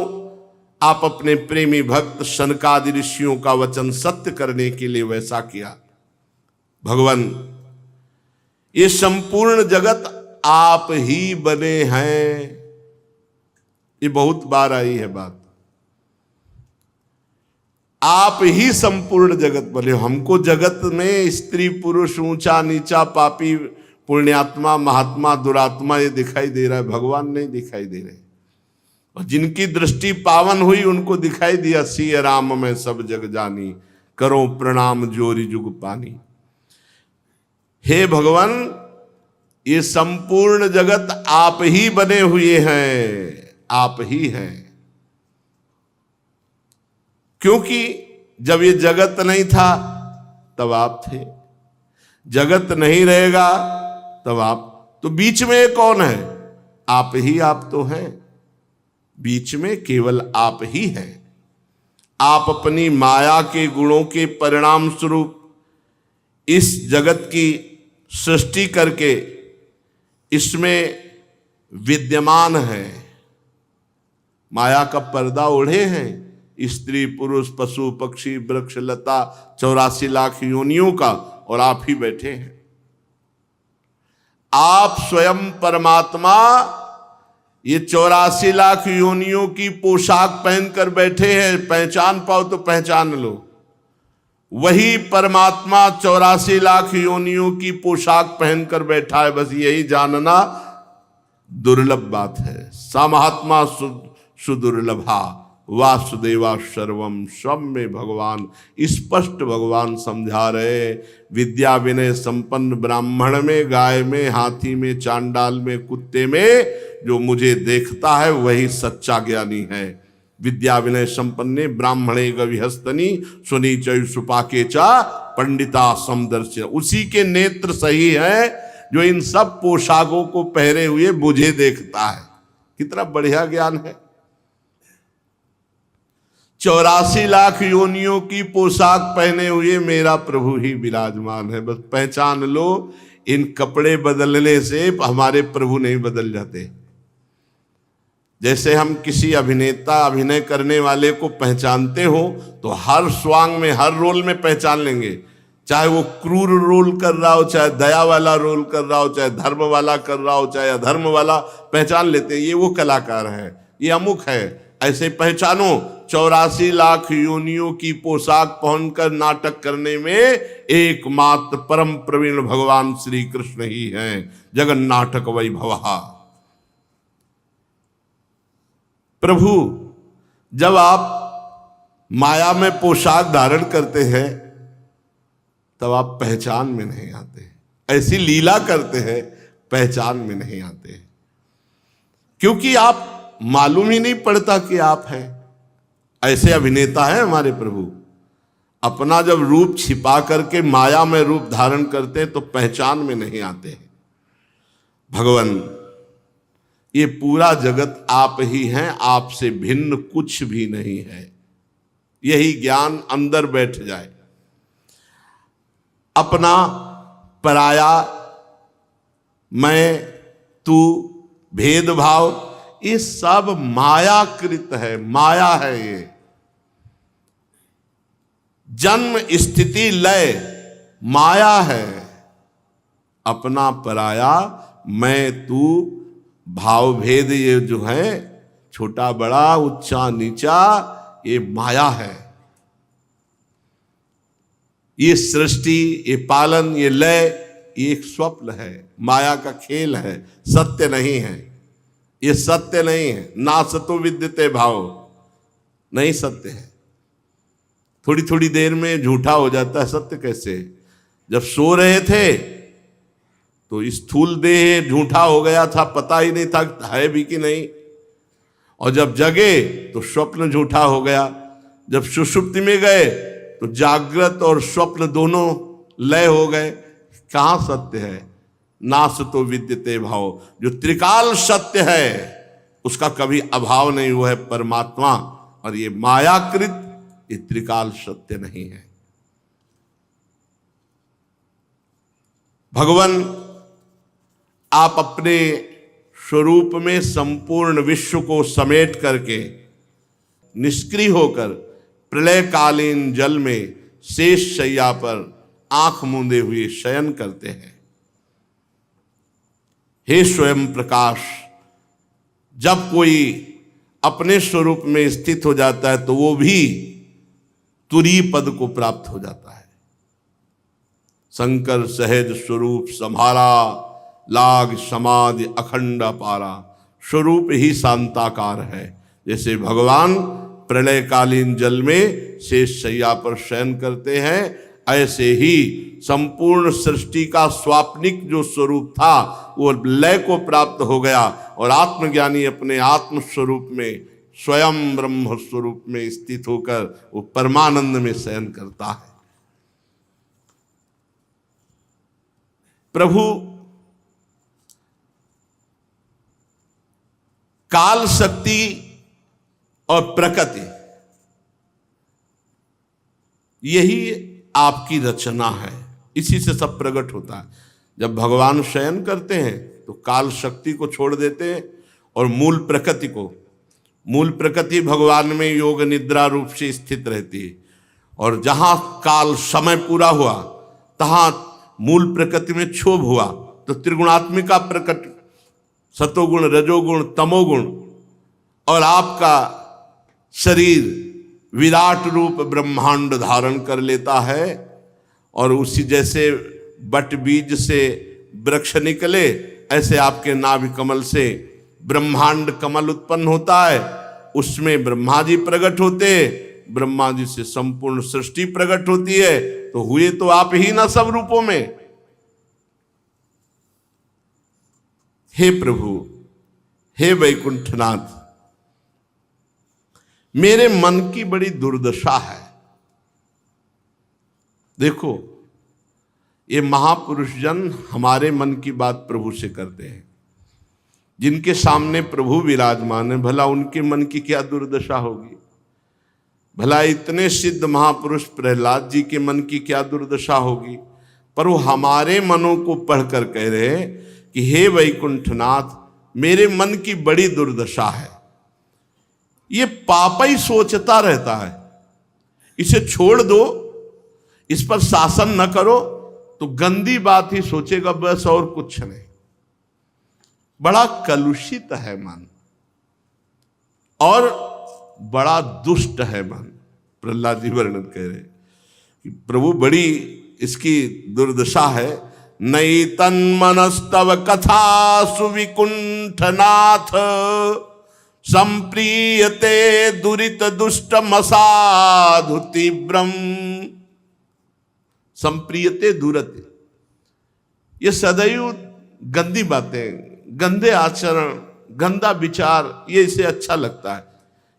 आप अपने प्रेमी भक्त सनकादि ऋषियों का वचन सत्य करने के लिए वैसा किया। भगवान, ये संपूर्ण जगत आप ही बने हैं। ये बहुत बार आई है बात, आप ही संपूर्ण जगत बने। हमको जगत में स्त्री पुरुष, ऊंचा नीचा, पापी पुण्यात्मा, महात्मा दुरात्मा ये दिखाई दे रहा है, भगवान नहीं दिखाई दे रहे। और जिनकी दृष्टि पावन हुई उनको दिखाई दिया, सिय राम में सब जग जानी, करो प्रणाम जोरी जुग पानी। हे भगवान, ये संपूर्ण जगत आप ही बने हुए हैं, आप ही हैं। क्योंकि जब ये जगत नहीं था तब आप थे, जगत नहीं रहेगा तब आप, तो बीच में कौन है? आप ही आप तो हैं, बीच में केवल आप ही हैं। आप अपनी माया के गुणों के परिणाम स्वरूप इस जगत की सृष्टि करके इसमें विद्यमान है। माया का पर्दा ओढ़े हैं, स्त्री पुरुष पशु पक्षी वृक्ष लता 84 लाख योनियों का, और आप ही बैठे हैं। आप स्वयं परमात्मा ये 84 लाख योनियों की पोशाक पहनकर बैठे हैं। पहचान पाओ तो पहचान लो, वही परमात्मा 84 लाख योनियों की पोशाक पहनकर बैठा है। बस यही जानना दुर्लभ बात है। सा महात्मा सुदुर्लभा वासुदेवा सर्वम स्वम में भगवान, स्पष्ट भगवान समझा रहे। विद्या विनय संपन्न ब्राह्मण में, गाय में, हाथी में, चांडाल में, कुत्ते में जो मुझे देखता है वही सच्चा ज्ञानी है। विद्या विनय संपन्ने ब्राह्मणे गविहस्तनी सुनीचय सुपाके चा पंडिता समदर्श, उसी के नेत्र सही है जो इन सब पोशाकों को पहरे हुए मुझे देखता है। कितना बढ़िया ज्ञान है। 84 लाख योनियों की पोशाक पहने हुए मेरा प्रभु ही विराजमान है। बस पहचान लो, इन कपड़े बदलने से हमारे प्रभु नहीं बदल जाते। जैसे हम किसी अभिनेता अभिनय करने वाले को पहचानते हो तो हर स्वांग में, हर रोल में पहचान लेंगे। चाहे वो क्रूर रोल कर रहा हो, चाहे दया वाला रोल कर रहा हो, चाहे धर्म वाला कर रहा हो, चाहे अधर्म वाला, पहचान लेते हैं ये वो कलाकार है, ये अमुक है। ऐसे पहचानो, 84 लाख योनियों की पोशाक पहनकर नाटक करने में एकमात्र परम प्रवीण भगवान श्री कृष्ण ही हैं। जगन नाटक वैभवा। प्रभु, जब आप माया में पोशाक धारण करते हैं तब आप पहचान में नहीं आते, ऐसी लीला करते हैं पहचान में नहीं आते, क्योंकि आप मालूम ही नहीं पड़ता कि आप हैं। ऐसे अभिनेता हैं हमारे प्रभु, अपना जब रूप छिपा करके माया में रूप धारण करते हैं तो पहचान में नहीं आते। भगवान, ये पूरा जगत आप ही हैं, आपसे भिन्न कुछ भी नहीं है। यही ज्ञान अंदर बैठ जाए। अपना पराया, मैं तू, भेदभाव, ये सब मायाकृत है, माया है। ये जन्म स्थिति लय माया है। अपना पराया, मैं तू, भाव भेद ये जो है, छोटा बड़ा, ऊंचा नीचा, ये माया है। ये सृष्टि, ये पालन, ये लय, ये एक स्वप्न है, माया का खेल है, सत्य नहीं है। ये सत्य नहीं है। ना सतो विद्यते भाव, नहीं सत्य है। थोड़ी थोड़ी देर में झूठा हो जाता है, सत्य कैसे? जब सो रहे थे तो स्थूल देह झूठा हो गया था, पता ही नहीं था है भी कि नहीं। और जब जगे तो स्वप्न झूठा हो गया। जब सुषुप्ति में गए तो जागृत और स्वप्न दोनों लय हो गए। कहाँ सत्य है? नासतो विद्यते भाव। जो त्रिकाल सत्य है उसका कभी अभाव नहीं हुआ है परमात्मा। और ये मायाकृत, ये त्रिकाल सत्य नहीं है। भगवान, आप अपने स्वरूप में संपूर्ण विश्व को समेट करके निष्क्रिय होकर प्रलयकालीन जल में शेष शैया पर आंख मूंदे हुए शयन करते हैं। हे स्वयं प्रकाश, जब कोई अपने स्वरूप में स्थित हो जाता है तो वो भी तुरीय पद को प्राप्त हो जाता है। शंकर सहज स्वरूप संभारा, लाग समाधि अखंड अपारा। स्वरूप ही शांताकार है। जैसे भगवान प्रलयकालीन जल में शेष शैया पर शयन करते हैं, ऐसे ही संपूर्ण सृष्टि का स्वाप्निक जो स्वरूप था वो लय को प्राप्त हो गया और आत्मज्ञानी अपने आत्म स्वरूप में स्वयं ब्रह्म स्वरूप में स्थित होकर वो परमानंद में शयन करता है। प्रभु काल शक्ति और प्रकृति, यही आपकी रचना है। इसी से सब प्रकट होता है। जब भगवान शयन करते हैं तो काल शक्ति को छोड़ देते हैं और मूल प्रकृति को, मूल प्रकृति भगवान में योग निद्रा रूप से स्थित रहती है। और जहां काल समय पूरा हुआ तहां मूल प्रकृति में क्षोभ हुआ तो त्रिगुणात्मिका प्रकट, सतोगुण रजोगुण तमोगुण, और आपका शरीर विराट रूप ब्रह्मांड धारण कर लेता है। और उसी जैसे बट बीज से वृक्ष निकले, ऐसे आपके नाभि कमल से ब्रह्मांड कमल उत्पन्न होता है। उसमें ब्रह्मा जी प्रकट होते, ब्रह्मा जी से संपूर्ण सृष्टि प्रकट होती है। तो हुए तो आप ही ना सब रूपों में। हे प्रभु, हे वैकुंठनाथ, मेरे मन की बड़ी दुर्दशा है। देखो, ये महापुरुष जन हमारे मन की बात प्रभु से करते हैं। जिनके सामने प्रभु विराजमान है, भला उनके मन की क्या दुर्दशा होगी? भला इतने सिद्ध महापुरुष प्रहलाद जी के मन की क्या दुर्दशा होगी? पर वो हमारे मनों को पढ़कर कह रहे हैं कि हे वैकुंठनाथ, मेरे मन की बड़ी दुर्दशा है। ये पाप ही सोचता रहता है, इसे छोड़ दो, इस पर शासन न करो तो गंदी बात ही सोचेगा, बस और कुछ नहीं। बड़ा कलुषित है मन और बड़ा दुष्ट है मन। प्रहलाद जी वर्णन कह रहे कि प्रभु बड़ी इसकी दुर्दशा है। नई तन्मनस्तव कथा सुविकुंठनाथ, संप्रीयते दुरित दुष्ट मसाधु तीव्रम। संप्रीयते दुरते, ये सदैव गंदी बातें, गंदे आचरण, गंदा विचार, ये इसे अच्छा लगता है।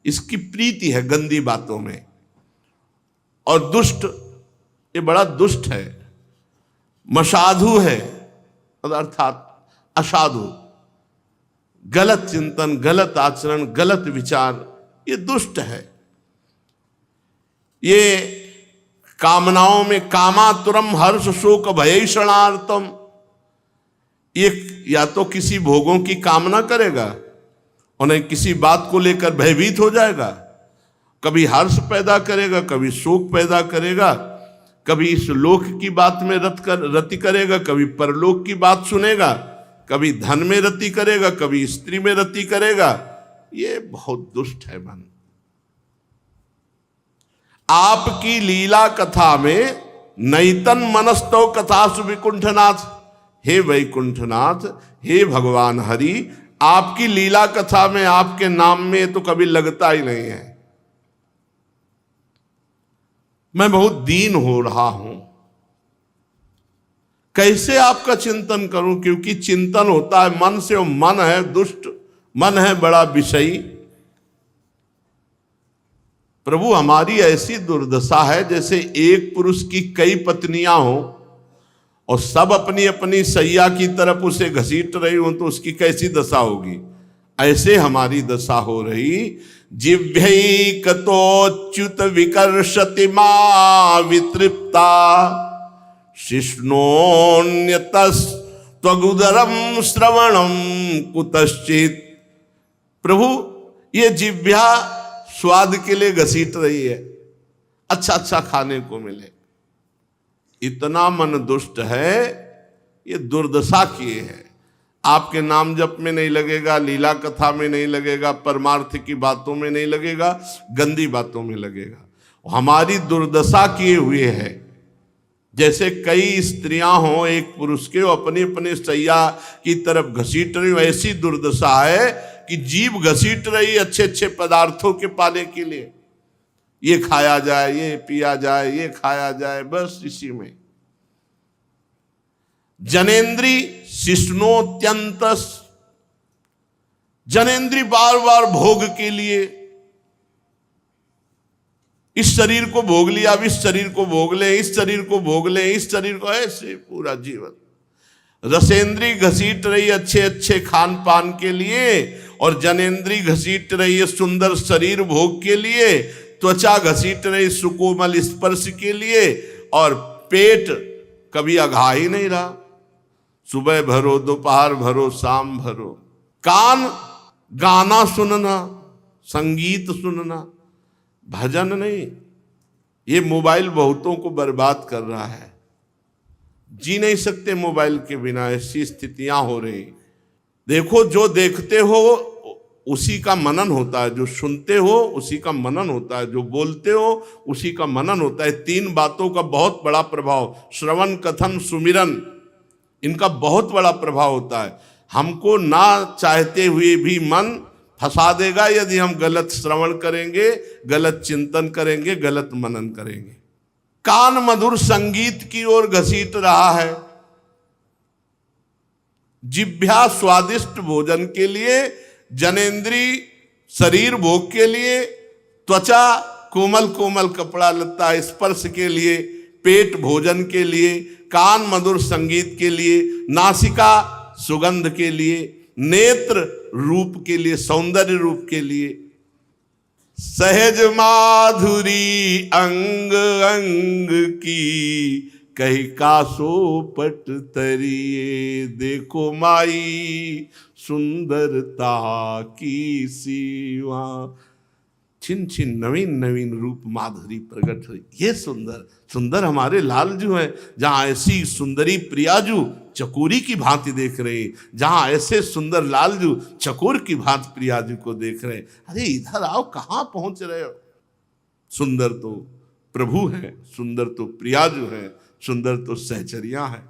इसकी प्रीति है गंदी बातों में। और दुष्ट, ये बड़ा दुष्ट है। मसाधु है अर्थात असाधु, गलत चिंतन, गलत आचरण, गलत विचार, ये दुष्ट है। ये कामनाओं में कामातुरम हर्ष शोक भयैषणार्थम, ये या तो किसी भोगों की कामना करेगा और नहीं किसी बात को लेकर भयभीत हो जाएगा। कभी हर्ष पैदा करेगा, कभी शोक पैदा करेगा, कभी इस लोक की बात में रति करेगा, कभी परलोक की बात सुनेगा, कभी धन में रति करेगा, कभी स्त्री में रति करेगा। ये बहुत दुष्ट है मन। आपकी लीला कथा में नैतन मनस्तो कथा सुविकुंठनाथ, हे वैकुंठनाथ, हे भगवान हरि, आपकी लीला कथा में, आपके नाम में तो कभी लगता ही नहीं है। मैं बहुत दीन हो रहा हूं, कैसे आपका चिंतन करूं, क्योंकि चिंतन होता है मन से, वो मन है दुष्ट, मन है बड़ा विषयी। प्रभु हमारी ऐसी दुर्दशा है, जैसे एक पुरुष की कई पत्नियां हो और सब अपनी अपनी सैया की तरफ उसे घसीट रही हो, तो उसकी कैसी दशा होगी। ऐसे हमारी दशा हो रही। जिह्वैकतोच्युत विकर्षति मा वितृप्ता, शिष्णोन्यतस्त्वगुदरम श्रवणम कुतश्चित। प्रभु ये जिह्वा स्वाद के लिए घसीट रही है, अच्छा अच्छा खाने को मिले, इतना मन दुष्ट है, ये दुर्दशा किए है। आपके नाम जप में नहीं लगेगा, लीला कथा में नहीं लगेगा, परमार्थ की बातों में नहीं लगेगा, गंदी बातों में लगेगा। हमारी दुर्दशा किए हुए है। जैसे कई स्त्रियां हों एक पुरुष के, वो अपनी अपनी सैया की तरफ घसीट रही, ऐसी दुर्दशा है कि जीभ घसीट रही अच्छे अच्छे पदार्थों के पाने के लिए। ये खाया जाए, ये पिया जाए, ये खाया जाए, बस इसी में। जनेन्द्री शिष्णोत्यंत, जनेन्द्री बार बार भोग के लिए, इस शरीर को भोग लिया, अब इस शरीर को भोग ले, इस शरीर को भोग ले, इस शरीर को, ऐसे पूरा जीवन। रसेंद्री घसीट रही अच्छे अच्छे खान पान के लिए, और जनेन्द्री घसीट रही है सुंदर शरीर भोग के लिए, त्वचा घसीट रही सुकोमल स्पर्श के लिए, और पेट कभी अघा ही नहीं रहा। सुबह भरो, दोपहर भरो, शाम भरो। कान गाना सुनना, संगीत सुनना, भजन नहीं। ये मोबाइल बहुतों को बर्बाद कर रहा है, जी नहीं सकते मोबाइल के बिना, ऐसी स्थितियां हो रही। देखो, जो देखते हो उसी का मनन होता है, जो सुनते हो उसी का मनन होता है, जो बोलते हो उसी का मनन होता है। तीन बातों का बहुत बड़ा प्रभाव, श्रवण, कथन, सुमिरन, इनका बहुत बड़ा प्रभाव होता है। हमको ना चाहते हुए भी मन फंसा देगा यदि हम गलत श्रवण करेंगे, गलत चिंतन करेंगे, गलत मनन करेंगे। कान मधुर संगीत की ओर घसीट रहा है, जिह्वा स्वादिष्ट भोजन के लिए, जनेन्द्री शरीर भोग के लिए, त्वचा कोमल कोमल कपड़ा लत्ता स्पर्श के लिए, पेट भोजन के लिए, कान मधुर संगीत के लिए, नासिका सुगंध के लिए, नेत्र रूप के लिए, सौंदर्य रूप के लिए। सहज माधुरी अंग अंग की, कही का सोपट तरिए, देखो माई सुंदरता की सीमा। छिन छिन नवीन नवीन रूप माधुरी प्रकट हुई। ये सुंदर सुंदर हमारे लालजू हैं, जहां ऐसी सुंदरी प्रियाजू चकोरी की भांति देख रहे, जहां ऐसे सुंदर लालजू चकोर की भांति प्रियाजू को देख रहे। अरे इधर आओ, कहां पहुंच रहे हो। सुंदर तो प्रभु है, सुंदर तो प्रियाजू है, सुंदर तो सहचरियां है।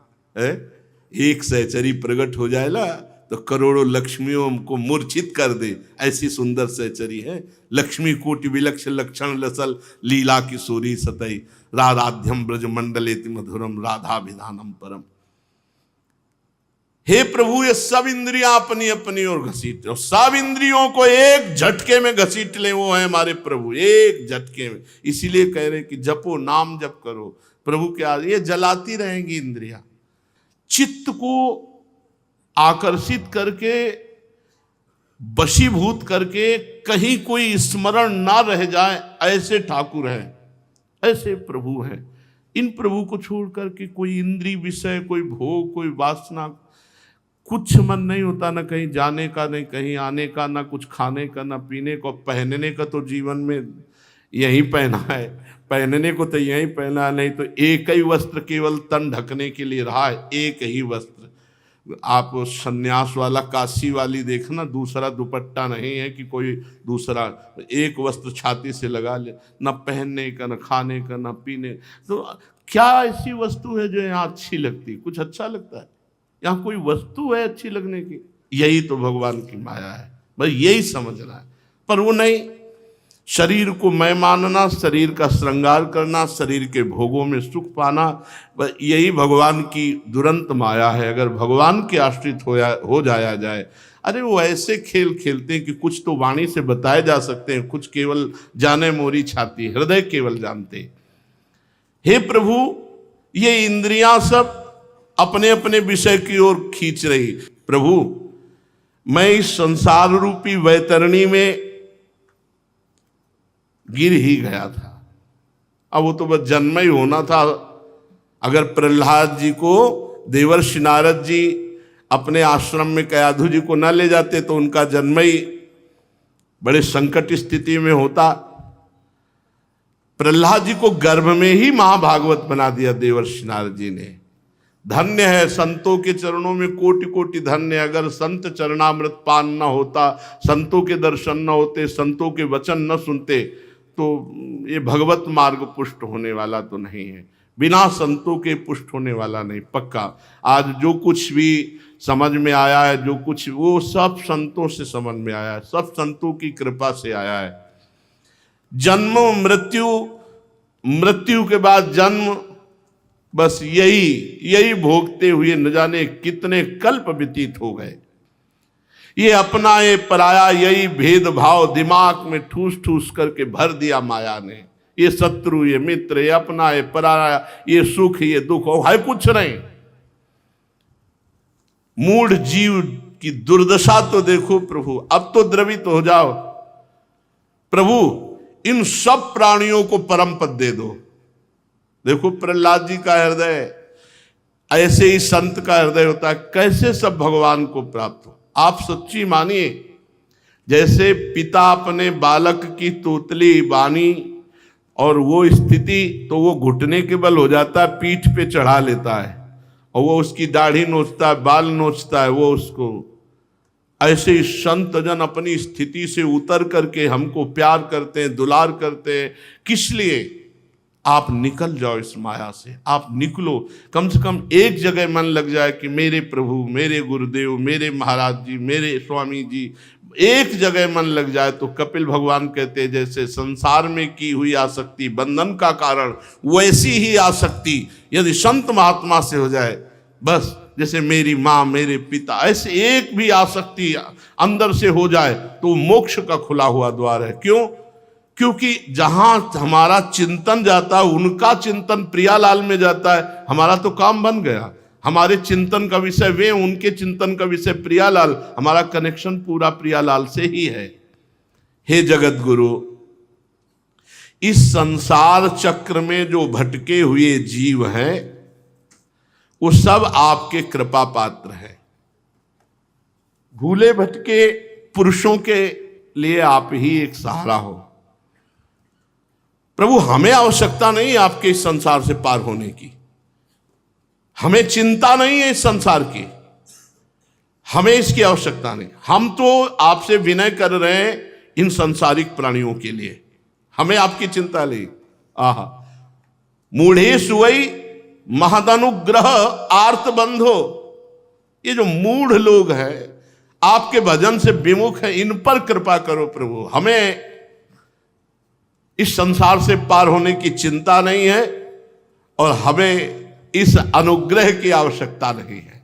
एक सहचरी प्रकट हो जाए ना तो करोड़ों लक्ष्मियों को मूर्छित कर दे, ऐसी सुंदर सहचरी है। लक्ष्मी कोटि विलक्ष लक्षण लसल, लीला किशोरी सतई, राधाध्यम ब्रज मंडलेति मधुरम, राधा विधानम परम। हे प्रभु, ये सब इंद्रियां अपनी अपनी ओर घसीट, और सब इंद्रियों को एक झटके में घसीट ले, वो है हमारे प्रभु, एक झटके में। इसीलिए कह रहे कि जपो, नाम जप करो। प्रभु क्या, ये जलाती रहेंगी इंद्रियां, चित्त को आकर्षित करके, वशीभूत करके, कहीं कोई स्मरण ना रह जाए, ऐसे ठाकुर हैं, ऐसे प्रभु हैं। इन प्रभु को छोड़ करके कोई इंद्रिय विषय, कोई भोग, कोई वासना, कुछ मन नहीं होता, ना कहीं जाने का, नहीं कहीं आने का, ना कुछ खाने का, ना पीने का, पहनने का तो जीवन में यही पहना है, पहनने को तो यही पहना, नहीं तो एक ही वस्त्र केवल तन ढकने के लिए रहा है, एक ही वस्त्र। आप सन्यास वाला काशी वाली देखना, दूसरा दुपट्टा नहीं है कि कोई दूसरा, एक वस्त्र छाती से लगा ले, न पहनने का, न खाने का, न पीने। तो क्या ऐसी वस्तु है जो यहाँ अच्छी लगती? कुछ अच्छा लगता है? यहाँ कोई वस्तु है अच्छी लगने की? यही तो भगवान की माया है, बस यही समझना है। पर वो नहीं, शरीर को मैं मानना, शरीर का श्रृंगार करना, शरीर के भोगों में सुख पाना, बस यही भगवान की दुरंत माया है। अगर भगवान के आश्रित हो जाया जाए, अरे वो ऐसे खेल खेलते हैं कि कुछ तो वाणी से बताए जा सकते हैं, कुछ केवल जाने मोरी छाती, हृदय केवल जानते। हे प्रभु, ये इंद्रियां सब अपने अपने विषय की ओर खींच रही। प्रभु, मैं इस संसार रूपी वैतरणी में गिर ही गया था। अब वो तो बस जन्म ही होना था। अगर प्रहलाद जी को देवर्षि नारद जी अपने आश्रम में कयाधु जी को न ले जाते तो उनका जन्म ही बड़े संकट स्थिति में होता। प्रहलाद जी को गर्भ में ही महाभागवत बना दिया देवर्षि नारद जी ने। धन्य है संतों के चरणों में कोटि कोटि धन्य। अगर संत चरणामृत पान न होता, संतों के दर्शन न होते, संतों के वचन न सुनते, तो ये भगवत मार्ग पुष्ट होने वाला तो नहीं है। बिना संतों के पुष्ट होने वाला नहीं, पक्का। आज जो कुछ भी समझ में आया है, जो कुछ, वो सब संतों से समझ में आया है, सब संतों की कृपा से आया है। जन्म मृत्यु, मृत्यु के बाद जन्म, बस यही भोगते हुए न जाने कितने कल्प व्यतीत हो गए। ये अपना ये पराया, यही भेदभाव दिमाग में ठूस ठूस करके भर दिया माया ने। ये शत्रु, ये मित्र, ये अपना, ये पराया, ये सुख, ये दुख, है कुछ नहीं। मूढ़ जीव की दुर्दशा तो देखो प्रभु। अब तो द्रवित हो जाओ प्रभु, इन सब प्राणियों को परम पद दे दो। देखो प्रहलाद जी का हृदय, ऐसे ही संत का हृदय होता है, कैसे सब भगवान को प्राप्त हो। आप सच्ची मानिए, जैसे पिता अपने बालक की तोतली बानी और वो स्थिति, तो वो घुटने के बल हो जाता है, पीठ पे चढ़ा लेता है और वो उसकी दाढ़ी नोचता है, बाल नोचता है वो उसको। ऐसे ही संत जन अपनी स्थिति से उतर करके हमको प्यार करते हैं, दुलार करते हैं। किस लिए? आप निकल जाओ इस माया से, आप निकलो। कम से कम एक जगह मन लग जाए कि मेरे प्रभु, मेरे गुरुदेव, मेरे महाराज जी, मेरे स्वामी जी, एक जगह मन लग जाए तो कपिल भगवान कहते हैं, जैसे संसार में की हुई आसक्ति बंधन का कारण, वैसी ही आसक्ति यदि संत महात्मा से हो जाए, बस जैसे मेरी माँ, मेरे पिता, ऐसे एक भी आसक्ति अंदर से हो जाए तो मोक्ष का खुला हुआ द्वार है। क्यों? क्योंकि जहां हमारा चिंतन जाता है, उनका चिंतन प्रियालाल में जाता है, हमारा तो काम बन गया। हमारे चिंतन का विषय वे, उनके चिंतन का विषय प्रियालाल, हमारा कनेक्शन पूरा प्रियालाल से ही है। हे जगत गुरु, इस संसार चक्र में जो भटके हुए जीव हैं, वो सब आपके कृपा पात्र हैं। भूले भटके पुरुषों के लिए आप ही एक सहारा हो प्रभु। हमें आवश्यकता नहीं आपके इस संसार से पार होने की, हमें चिंता नहीं है इस संसार की, हमें इसकी आवश्यकता नहीं। हम तो आपसे विनय कर रहे हैं इन संसारिक प्राणियों के लिए, हमें आपकी चिंता नहीं। आहा, मूढ़े सुवई महदनुग्रह आर्त बंधो। ये जो मूढ़ लोग हैं, आपके भजन से विमुख है, इन पर कृपा करो प्रभु। हमें इस संसार से पार होने की चिंता नहीं है और हमें इस अनुग्रह की आवश्यकता नहीं है,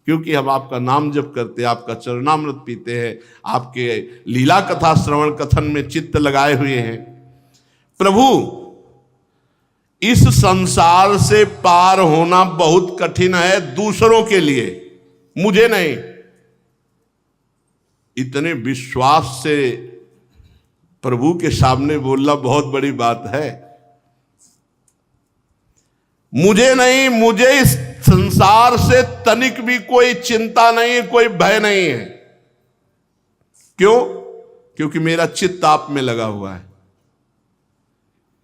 क्योंकि हम आपका नाम जप करते हैं, आपका चरणामृत पीते हैं, आपके लीला कथा श्रवण कथन में चित्त लगाए हुए हैं। प्रभु, इस संसार से पार होना बहुत कठिन है दूसरों के लिए, मुझे नहीं। इतने विश्वास से प्रभु के सामने बोलना बहुत बड़ी बात है। मुझे नहीं, मुझे इस संसार से तनिक भी कोई चिंता नहीं, कोई भय नहीं है। क्यों? क्योंकि मेरा चित्त आप में लगा हुआ है।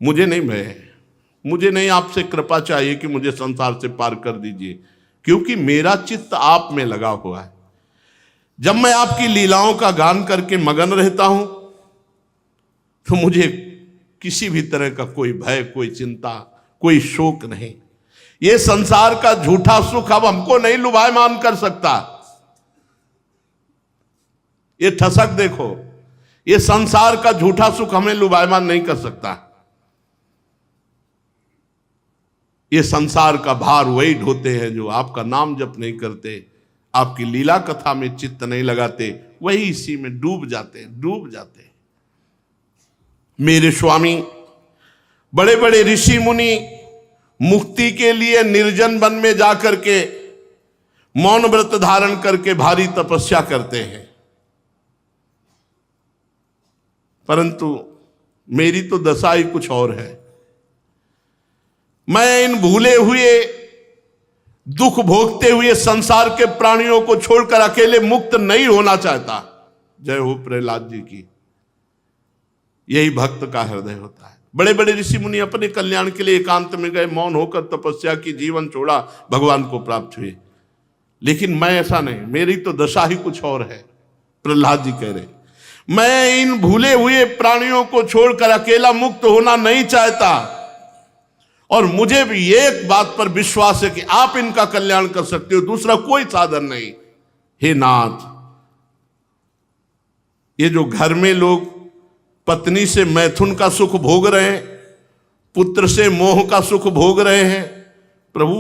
मुझे नहीं आपसे कृपा चाहिए कि मुझे संसार से पार कर दीजिए, क्योंकि मेरा चित्त आप में लगा हुआ है। जब मैं आपकी लीलाओं का गान करके मगन रहता हूं तो मुझे किसी भी तरह का कोई भय, कोई चिंता, कोई शोक नहीं। ये संसार का झूठा सुख अब हमको नहीं लुभायमान कर सकता। ये ठसक देखो, ये संसार का झूठा सुख हमें लुभायमान नहीं कर सकता। ये संसार का भार वही ढोते हैं जो आपका नाम जप नहीं करते, आपकी लीला कथा में चित्त नहीं लगाते, वही इसी में डूब जाते हैं। मेरे स्वामी बड़े बड़े ऋषि मुनि मुक्ति के लिए निर्जन वन में जाकर के मौन व्रत धारण करके भारी तपस्या करते हैं, परंतु मेरी तो दशा ही कुछ और है। मैं इन भूले हुए, दुख भोगते हुए संसार के प्राणियों को छोड़कर अकेले मुक्त नहीं होना चाहता। जय हो प्रहलाद जी की। यही भक्त का हृदय होता है। बड़े बड़े ऋषि मुनि अपने कल्याण के लिए एकांत में गए, मौन होकर तपस्या की, जीवन छोड़ा, भगवान को प्राप्त हुए। लेकिन मैं ऐसा नहीं, मेरी तो दशा ही कुछ और है। प्रहलाद जी कह रहे, मैं इन भूले हुए प्राणियों को छोड़कर अकेला मुक्त होना नहीं चाहता, और मुझे भी एक बात पर विश्वास है कि आप इनका कल्याण कर सकते हो, दूसरा कोई साधन नहीं। हे नाथ, ये जो घर में लोग पत्नी से मैथुन का सुख भोग रहे हैं, पुत्र से मोह का सुख भोग रहे हैं, प्रभु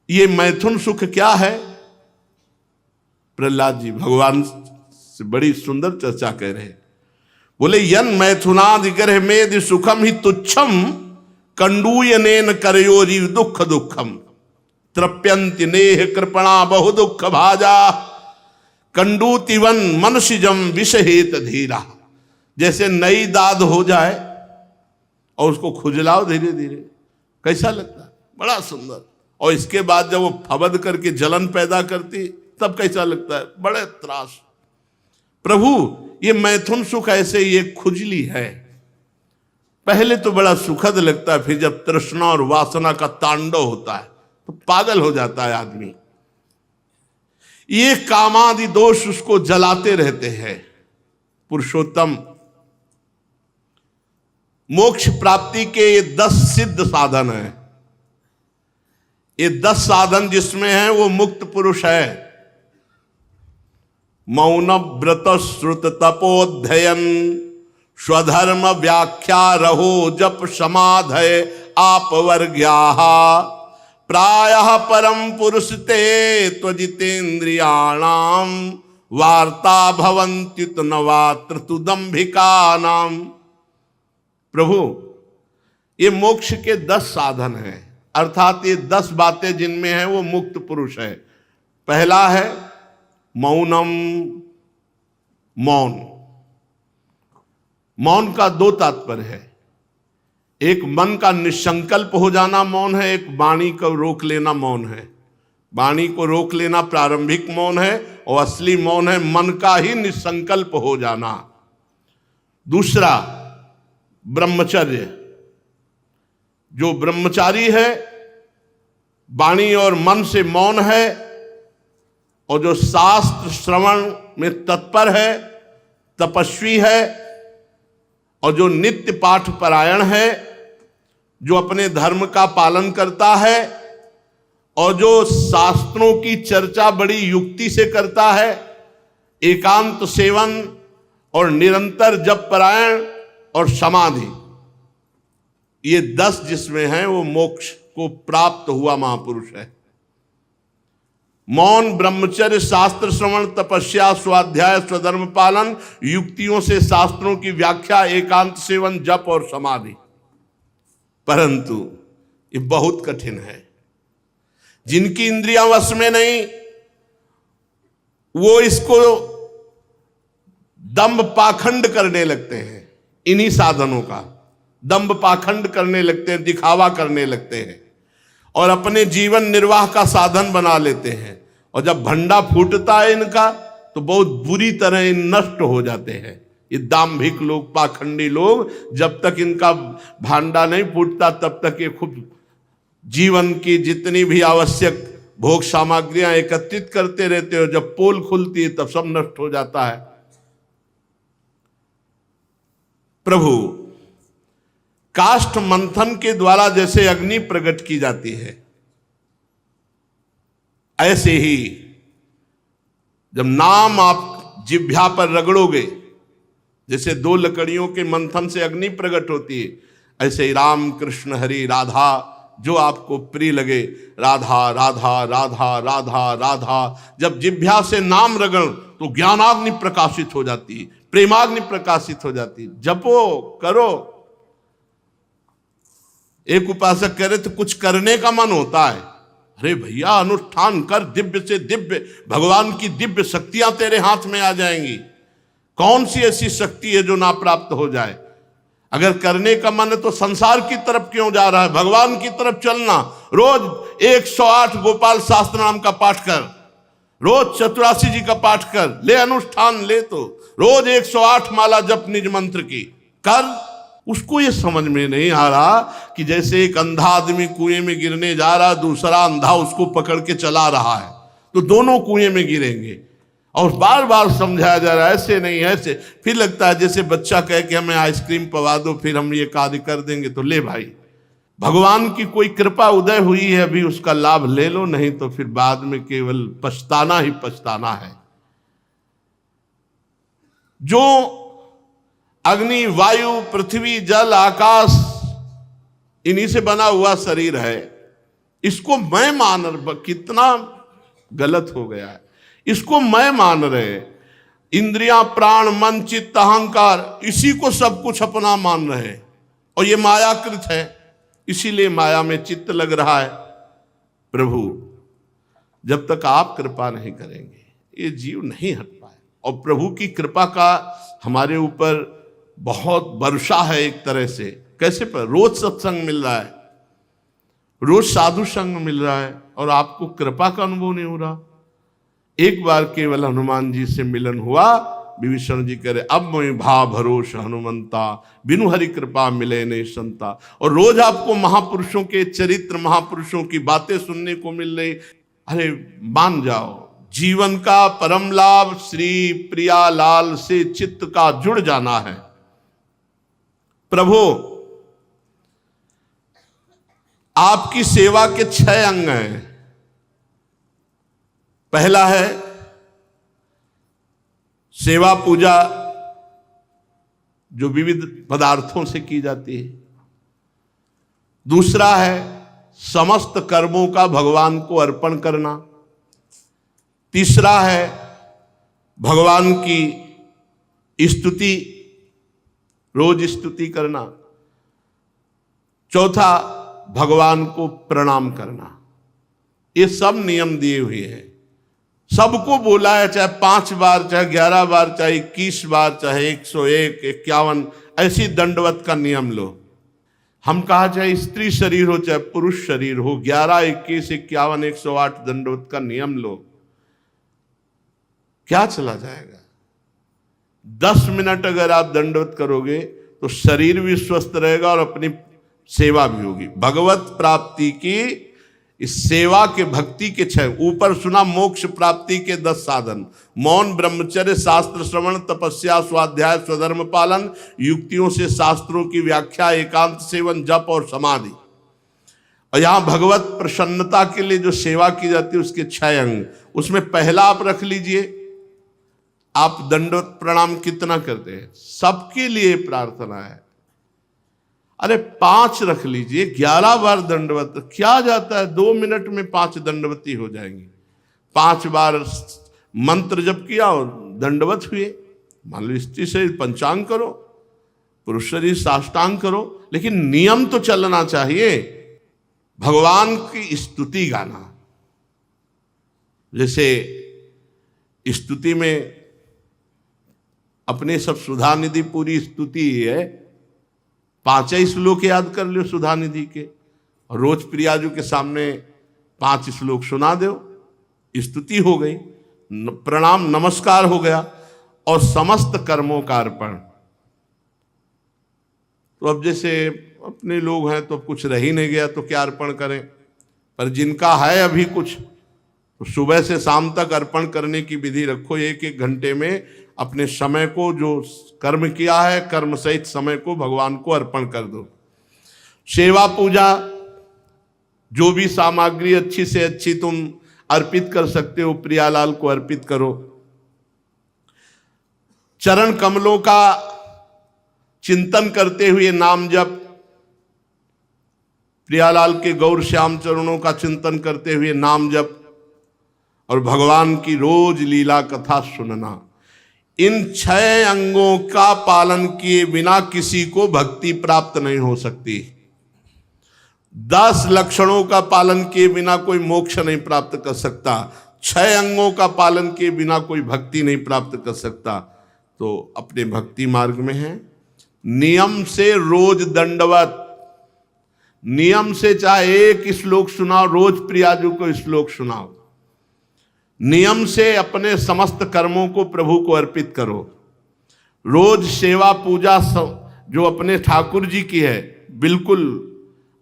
ये मैथुन सुख क्या है? प्रहलाद जी भगवान से बड़ी सुंदर चर्चा कह रहे हैं। बोले, यन मैथुनादि ग्रह मेदि सुखम ही तुच्छम कंडूयनेन करयोरी दुख दुखम तृप्यंति नेह कृपणा बहु दुख भाजा कंडूतिवन मनुष्यजम विषहेत धीरा। जैसे नई दाद हो जाए और उसको खुजलाओ धीरे धीरे, कैसा लगता है? बड़ा सुंदर। और इसके बाद जब वो फबद करके जलन पैदा करती तब कैसा लगता है? बड़े त्रास। प्रभु ये मैथुन सुख ऐसे ये खुजली है, पहले तो बड़ा सुखद लगता है, फिर जब तृष्णा और वासना का तांडव होता है तो पागल हो जाता है आदमी। ये कामादि दोष उसको जलाते रहते हैं। पुरुषोत्तम, मोक्ष प्राप्ति के ये 10 सिद्ध साधन हैं। ये 10 साधन जिसमें है वो मुक्त पुरुष है। मौन व्रत श्रुत तपोध्ययन स्वधर्म व्याख्या रहो जप समाधय आप वर्ग्याः प्रायः परम पुरुष ते त्वजितेन्द्रियाणाम वार्ता भवन्त्युत नवात्र तुदंभिकानाम। प्रभु ये मोक्ष के 10 साधन हैं, अर्थात ये 10 बातें जिनमें है वो मुक्त पुरुष है। पहला है मौनम, मौन। मौन का 2 तात्पर्य है। एक मन का निसंकल्प हो जाना मौन है, एक वाणी को रोक लेना मौन है। वाणी को रोक लेना प्रारंभिक मौन है, और असली मौन है मन का ही निसंकल्प हो जाना। दूसरा ब्रह्मचर्य। जो ब्रह्मचारी है, वाणी और मन से मौन है, और जो शास्त्र श्रवण में तत्पर है, तपस्वी है, और जो नित्य पाठ परायण है, जो अपने धर्म का पालन करता है, और जो शास्त्रों की चर्चा बड़ी युक्ति से करता है, एकांत सेवन और निरंतर जप परायण और समाधि, ये 10 जिसमें हैं वो मोक्ष को प्राप्त हुआ महापुरुष है। मौन, ब्रह्मचर्य, शास्त्र श्रवण, तपस्या, स्वाध्याय, स्वधर्म पालन, युक्तियों से शास्त्रों की व्याख्या, एकांत सेवन, जप और समाधि। परंतु ये बहुत कठिन है। जिनकी इंद्रियां वश में नहीं, वो इसको दंभ पाखंड करने लगते हैं। इन्हीं साधनों का दंभ पाखंड करने लगते हैं, दिखावा करने लगते हैं, और अपने जीवन निर्वाह का साधन बना लेते हैं। और जब भंडा फूटता है इनका तो बहुत बुरी तरह नष्ट हो जाते हैं। ये दाम्भिक लोग, पाखंडी लोग, जब तक इनका भांडा नहीं फूटता तब तक ये खूब जीवन की जितनी भी आवश्यक भोग सामग्रियां एकत्रित करते रहते हो। जब पोल खुलती है तब सब नष्ट हो जाता है। प्रभु काष्ठ मंथन के द्वारा जैसे अग्नि प्रकट की जाती है, ऐसे ही जब नाम आप जिह्वा पर रगड़ोगे, जैसे दो लकड़ियों के मंथन से अग्नि प्रकट होती है, ऐसे ही राम कृष्ण हरि राधा जो आपको प्रिय लगे, राधा राधा राधा राधा राधा, जब जिह्वा से नाम रगड़ तो ज्ञानाग्नि प्रकाशित हो जाती है, प्रेमाग्नि प्रकाशित हो जाती है। जपो, करो। एक उपासक कह रहे तो कुछ करने का मन होता है। अरे भैया अनुष्ठान कर, दिव्य से दिव्य भगवान की दिव्य शक्तियां तेरे हाथ में आ जाएंगी। कौन सी ऐसी शक्ति है जो ना प्राप्त हो जाए? अगर करने का मन है तो संसार की तरफ क्यों जा रहा है? भगवान की तरफ चलना। रोज 108 गोपाल शास्त्र नाम का पाठ कर, रोज चतुरासी जी का पाठ कर, ले अनुष्ठान ले, तो रोज 108 माला जप निज मंत्र की कर। उसको ये समझ में नहीं आ रहा कि जैसे एक अंधा आदमी कुएं में गिरने जा रहा, दूसरा अंधा उसको पकड़ के चला रहा है, तो दोनों कुएं में गिरेंगे। और बार बार समझाया जा रहा है ऐसे नहीं, ऐसे। फिर लगता है जैसे बच्चा कहे कि हमें आइसक्रीम पवा दो फिर हम ये कार्य कर देंगे, तो ले भाई, भगवान की कोई कृपा उदय हुई है अभी, उसका लाभ ले लो, नहीं तो फिर बाद में केवल पछताना ही पछताना है। जो अग्नि, वायु, पृथ्वी, जल, आकाश, इन्हीं से बना हुआ शरीर है, इसको मैं मान रहा, कितना गलत हो गया है। इसको मैं मान रहे, इंद्रियां, प्राण, मन, चित्त, अहंकार, इसी को सब कुछ अपना मान रहे हैं। और ये मायाकृत है, इसीलिए माया में चित्त लग रहा है। प्रभु जब तक आप कृपा नहीं करेंगे ये जीव नहीं हट पाए। और प्रभु की कृपा का हमारे ऊपर बहुत वर्षा है एक तरह से। कैसे? पर रोज सत्संग मिल रहा है, रोज साधु संग मिल रहा है, और आपको कृपा का अनुभव नहीं हो रहा। एक बार केवल हनुमान जी से मिलन हुआ, विभीषण जी कह रहे अब मोहि भाव भरोस हनुमंता, बिनु हरि कृपा मिले नहीं संता। और रोज आपको महापुरुषों के चरित्र, महापुरुषों की बातें सुनने को मिल रही। अरे मान जाओ, जीवन का परम लाभ श्री प्रिया लाल से चित्त का जुड़ जाना है। प्रभु आपकी सेवा के 6 अंग हैं। पहला है सेवा पूजा, जो विविध पदार्थों से की जाती है। दूसरा है समस्त कर्मों का भगवान को अर्पण करना। तीसरा है भगवान की स्तुति, रोज स्तुति करना। चौथा भगवान को प्रणाम करना। ये सब नियम दिए हुए हैं, सबको बोला है, चाहे 5 बार, चाहे 11 बार, चाहे 21 बार, चाहे 101, 51, ऐसी दंडवत का नियम लो। हम कहा चाहे स्त्री शरीर हो चाहे पुरुष शरीर हो, 11, 21, 51, 108 दंडवत का नियम लो। क्या चला जाएगा? 10 मिनट अगर आप दंडवत करोगे तो शरीर भी स्वस्थ रहेगा और अपनी सेवा भी होगी। भगवत प्राप्ति की इस सेवा के, भक्ति के 6, ऊपर सुना मोक्ष प्राप्ति के 10 साधन: मौन, ब्रह्मचर्य, शास्त्र श्रवण, तपस्या, स्वाध्याय, स्वधर्म पालन, युक्तियों से शास्त्रों की व्याख्या, एकांत सेवन, जप और समाधि। और यहां भगवत प्रसन्नता के लिए जो सेवा की जाती है उसके 6 अंग। उसमें पहला आप रख लीजिए, आप दंडवत प्रणाम कितना करते हैं? सबके लिए प्रार्थना है। अरे 5 रख लीजिए, 11 बार दंडवत, क्या जाता है? 2 मिनट में 5 दंडवती हो जाएंगी। 5 बार मंत्र जप किया और दंडवत हुए। मान लो स्त्री शरीर पंचांग करो, पुरुष शरीर साष्टांग करो, लेकिन नियम तो चलना चाहिए। भगवान की स्तुति गाना, जैसे स्तुति में अपने सब सुधा निधि पूरी स्तुति है, 5 श्लोक याद कर लो सुधा निधि के, और रोज प्रियाजू के सामने 5 श्लोक सुना दो, स्तुति हो गई, प्रणाम नमस्कार हो गया। और समस्त कर्मों का अर्पण। तो अब जैसे अपने लोग हैं तो कुछ रह ही नहीं गया तो क्या अर्पण करें, पर जिनका है अभी कुछ तो सुबह से शाम तक अर्पण करने की विधि रखो। एक एक घंटे में अपने समय को, जो कर्म किया है कर्म सहित समय को भगवान को अर्पण कर दो। सेवा पूजा, जो भी सामग्री अच्छी से अच्छी तुम अर्पित कर सकते हो प्रियालाल को अर्पित करो। चरण कमलों का चिंतन करते हुए नाम जप, प्रियालाल के गौर श्याम चरणों का चिंतन करते हुए नाम जप और भगवान की रोज लीला कथा सुनना। इन 6 अंगों का पालन किए बिना किसी को भक्ति प्राप्त नहीं हो सकती। 10 लक्षणों का पालन किए बिना कोई मोक्ष नहीं प्राप्त कर सकता। 6 अंगों का पालन किए बिना कोई भक्ति नहीं प्राप्त कर सकता। तो अपने भक्ति मार्ग में है, नियम से रोज दंडवत, नियम से चाहे एक श्लोक सुनाओ, रोज प्रियाजू को श्लोक सुनाओ। नियम से अपने समस्त कर्मों को प्रभु को अर्पित करो। रोज सेवा पूजा जो अपने ठाकुर जी की है, बिल्कुल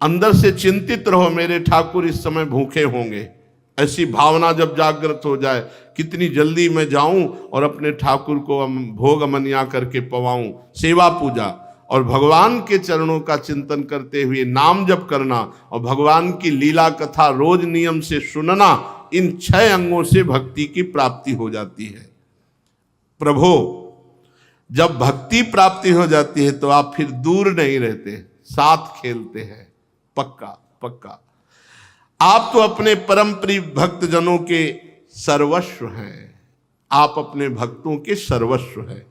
अंदर से चिंतित रहो, मेरे ठाकुर इस समय भूखे होंगे। ऐसी भावना जब जागृत हो जाए, कितनी जल्दी मैं जाऊं और अपने ठाकुर को भोग अमनिया करके पवाऊं। सेवा पूजा और भगवान के चरणों का चिंतन करते हुए नाम जप करना और भगवान की लीला कथा रोज नियम से सुनना, इन 6 अंगों से भक्ति की प्राप्ति हो जाती है। प्रभु, जब भक्ति प्राप्ति हो जाती है तो आप फिर दूर नहीं रहते, साथ खेलते हैं। पक्का पक्का आप तो अपने परम प्रिय भक्त जनों के सर्वस्व हैं। आप अपने भक्तों के सर्वस्व हैं।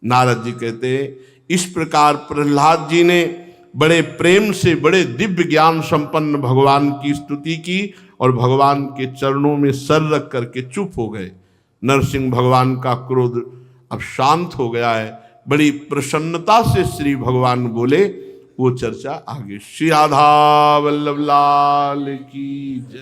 नारद जी कहते हैं, इस प्रकार प्रहलाद जी ने बड़े प्रेम से बड़े दिव्य ज्ञान संपन्न भगवान की स्तुति की और भगवान के चरणों में सर रख करके चुप हो गए। नरसिंह भगवान का क्रोध अब शांत हो गया है। बड़ी प्रसन्नता से श्री भगवान बोले। वो चर्चा आगे। श्री राधा वल्लभ लाल की जय।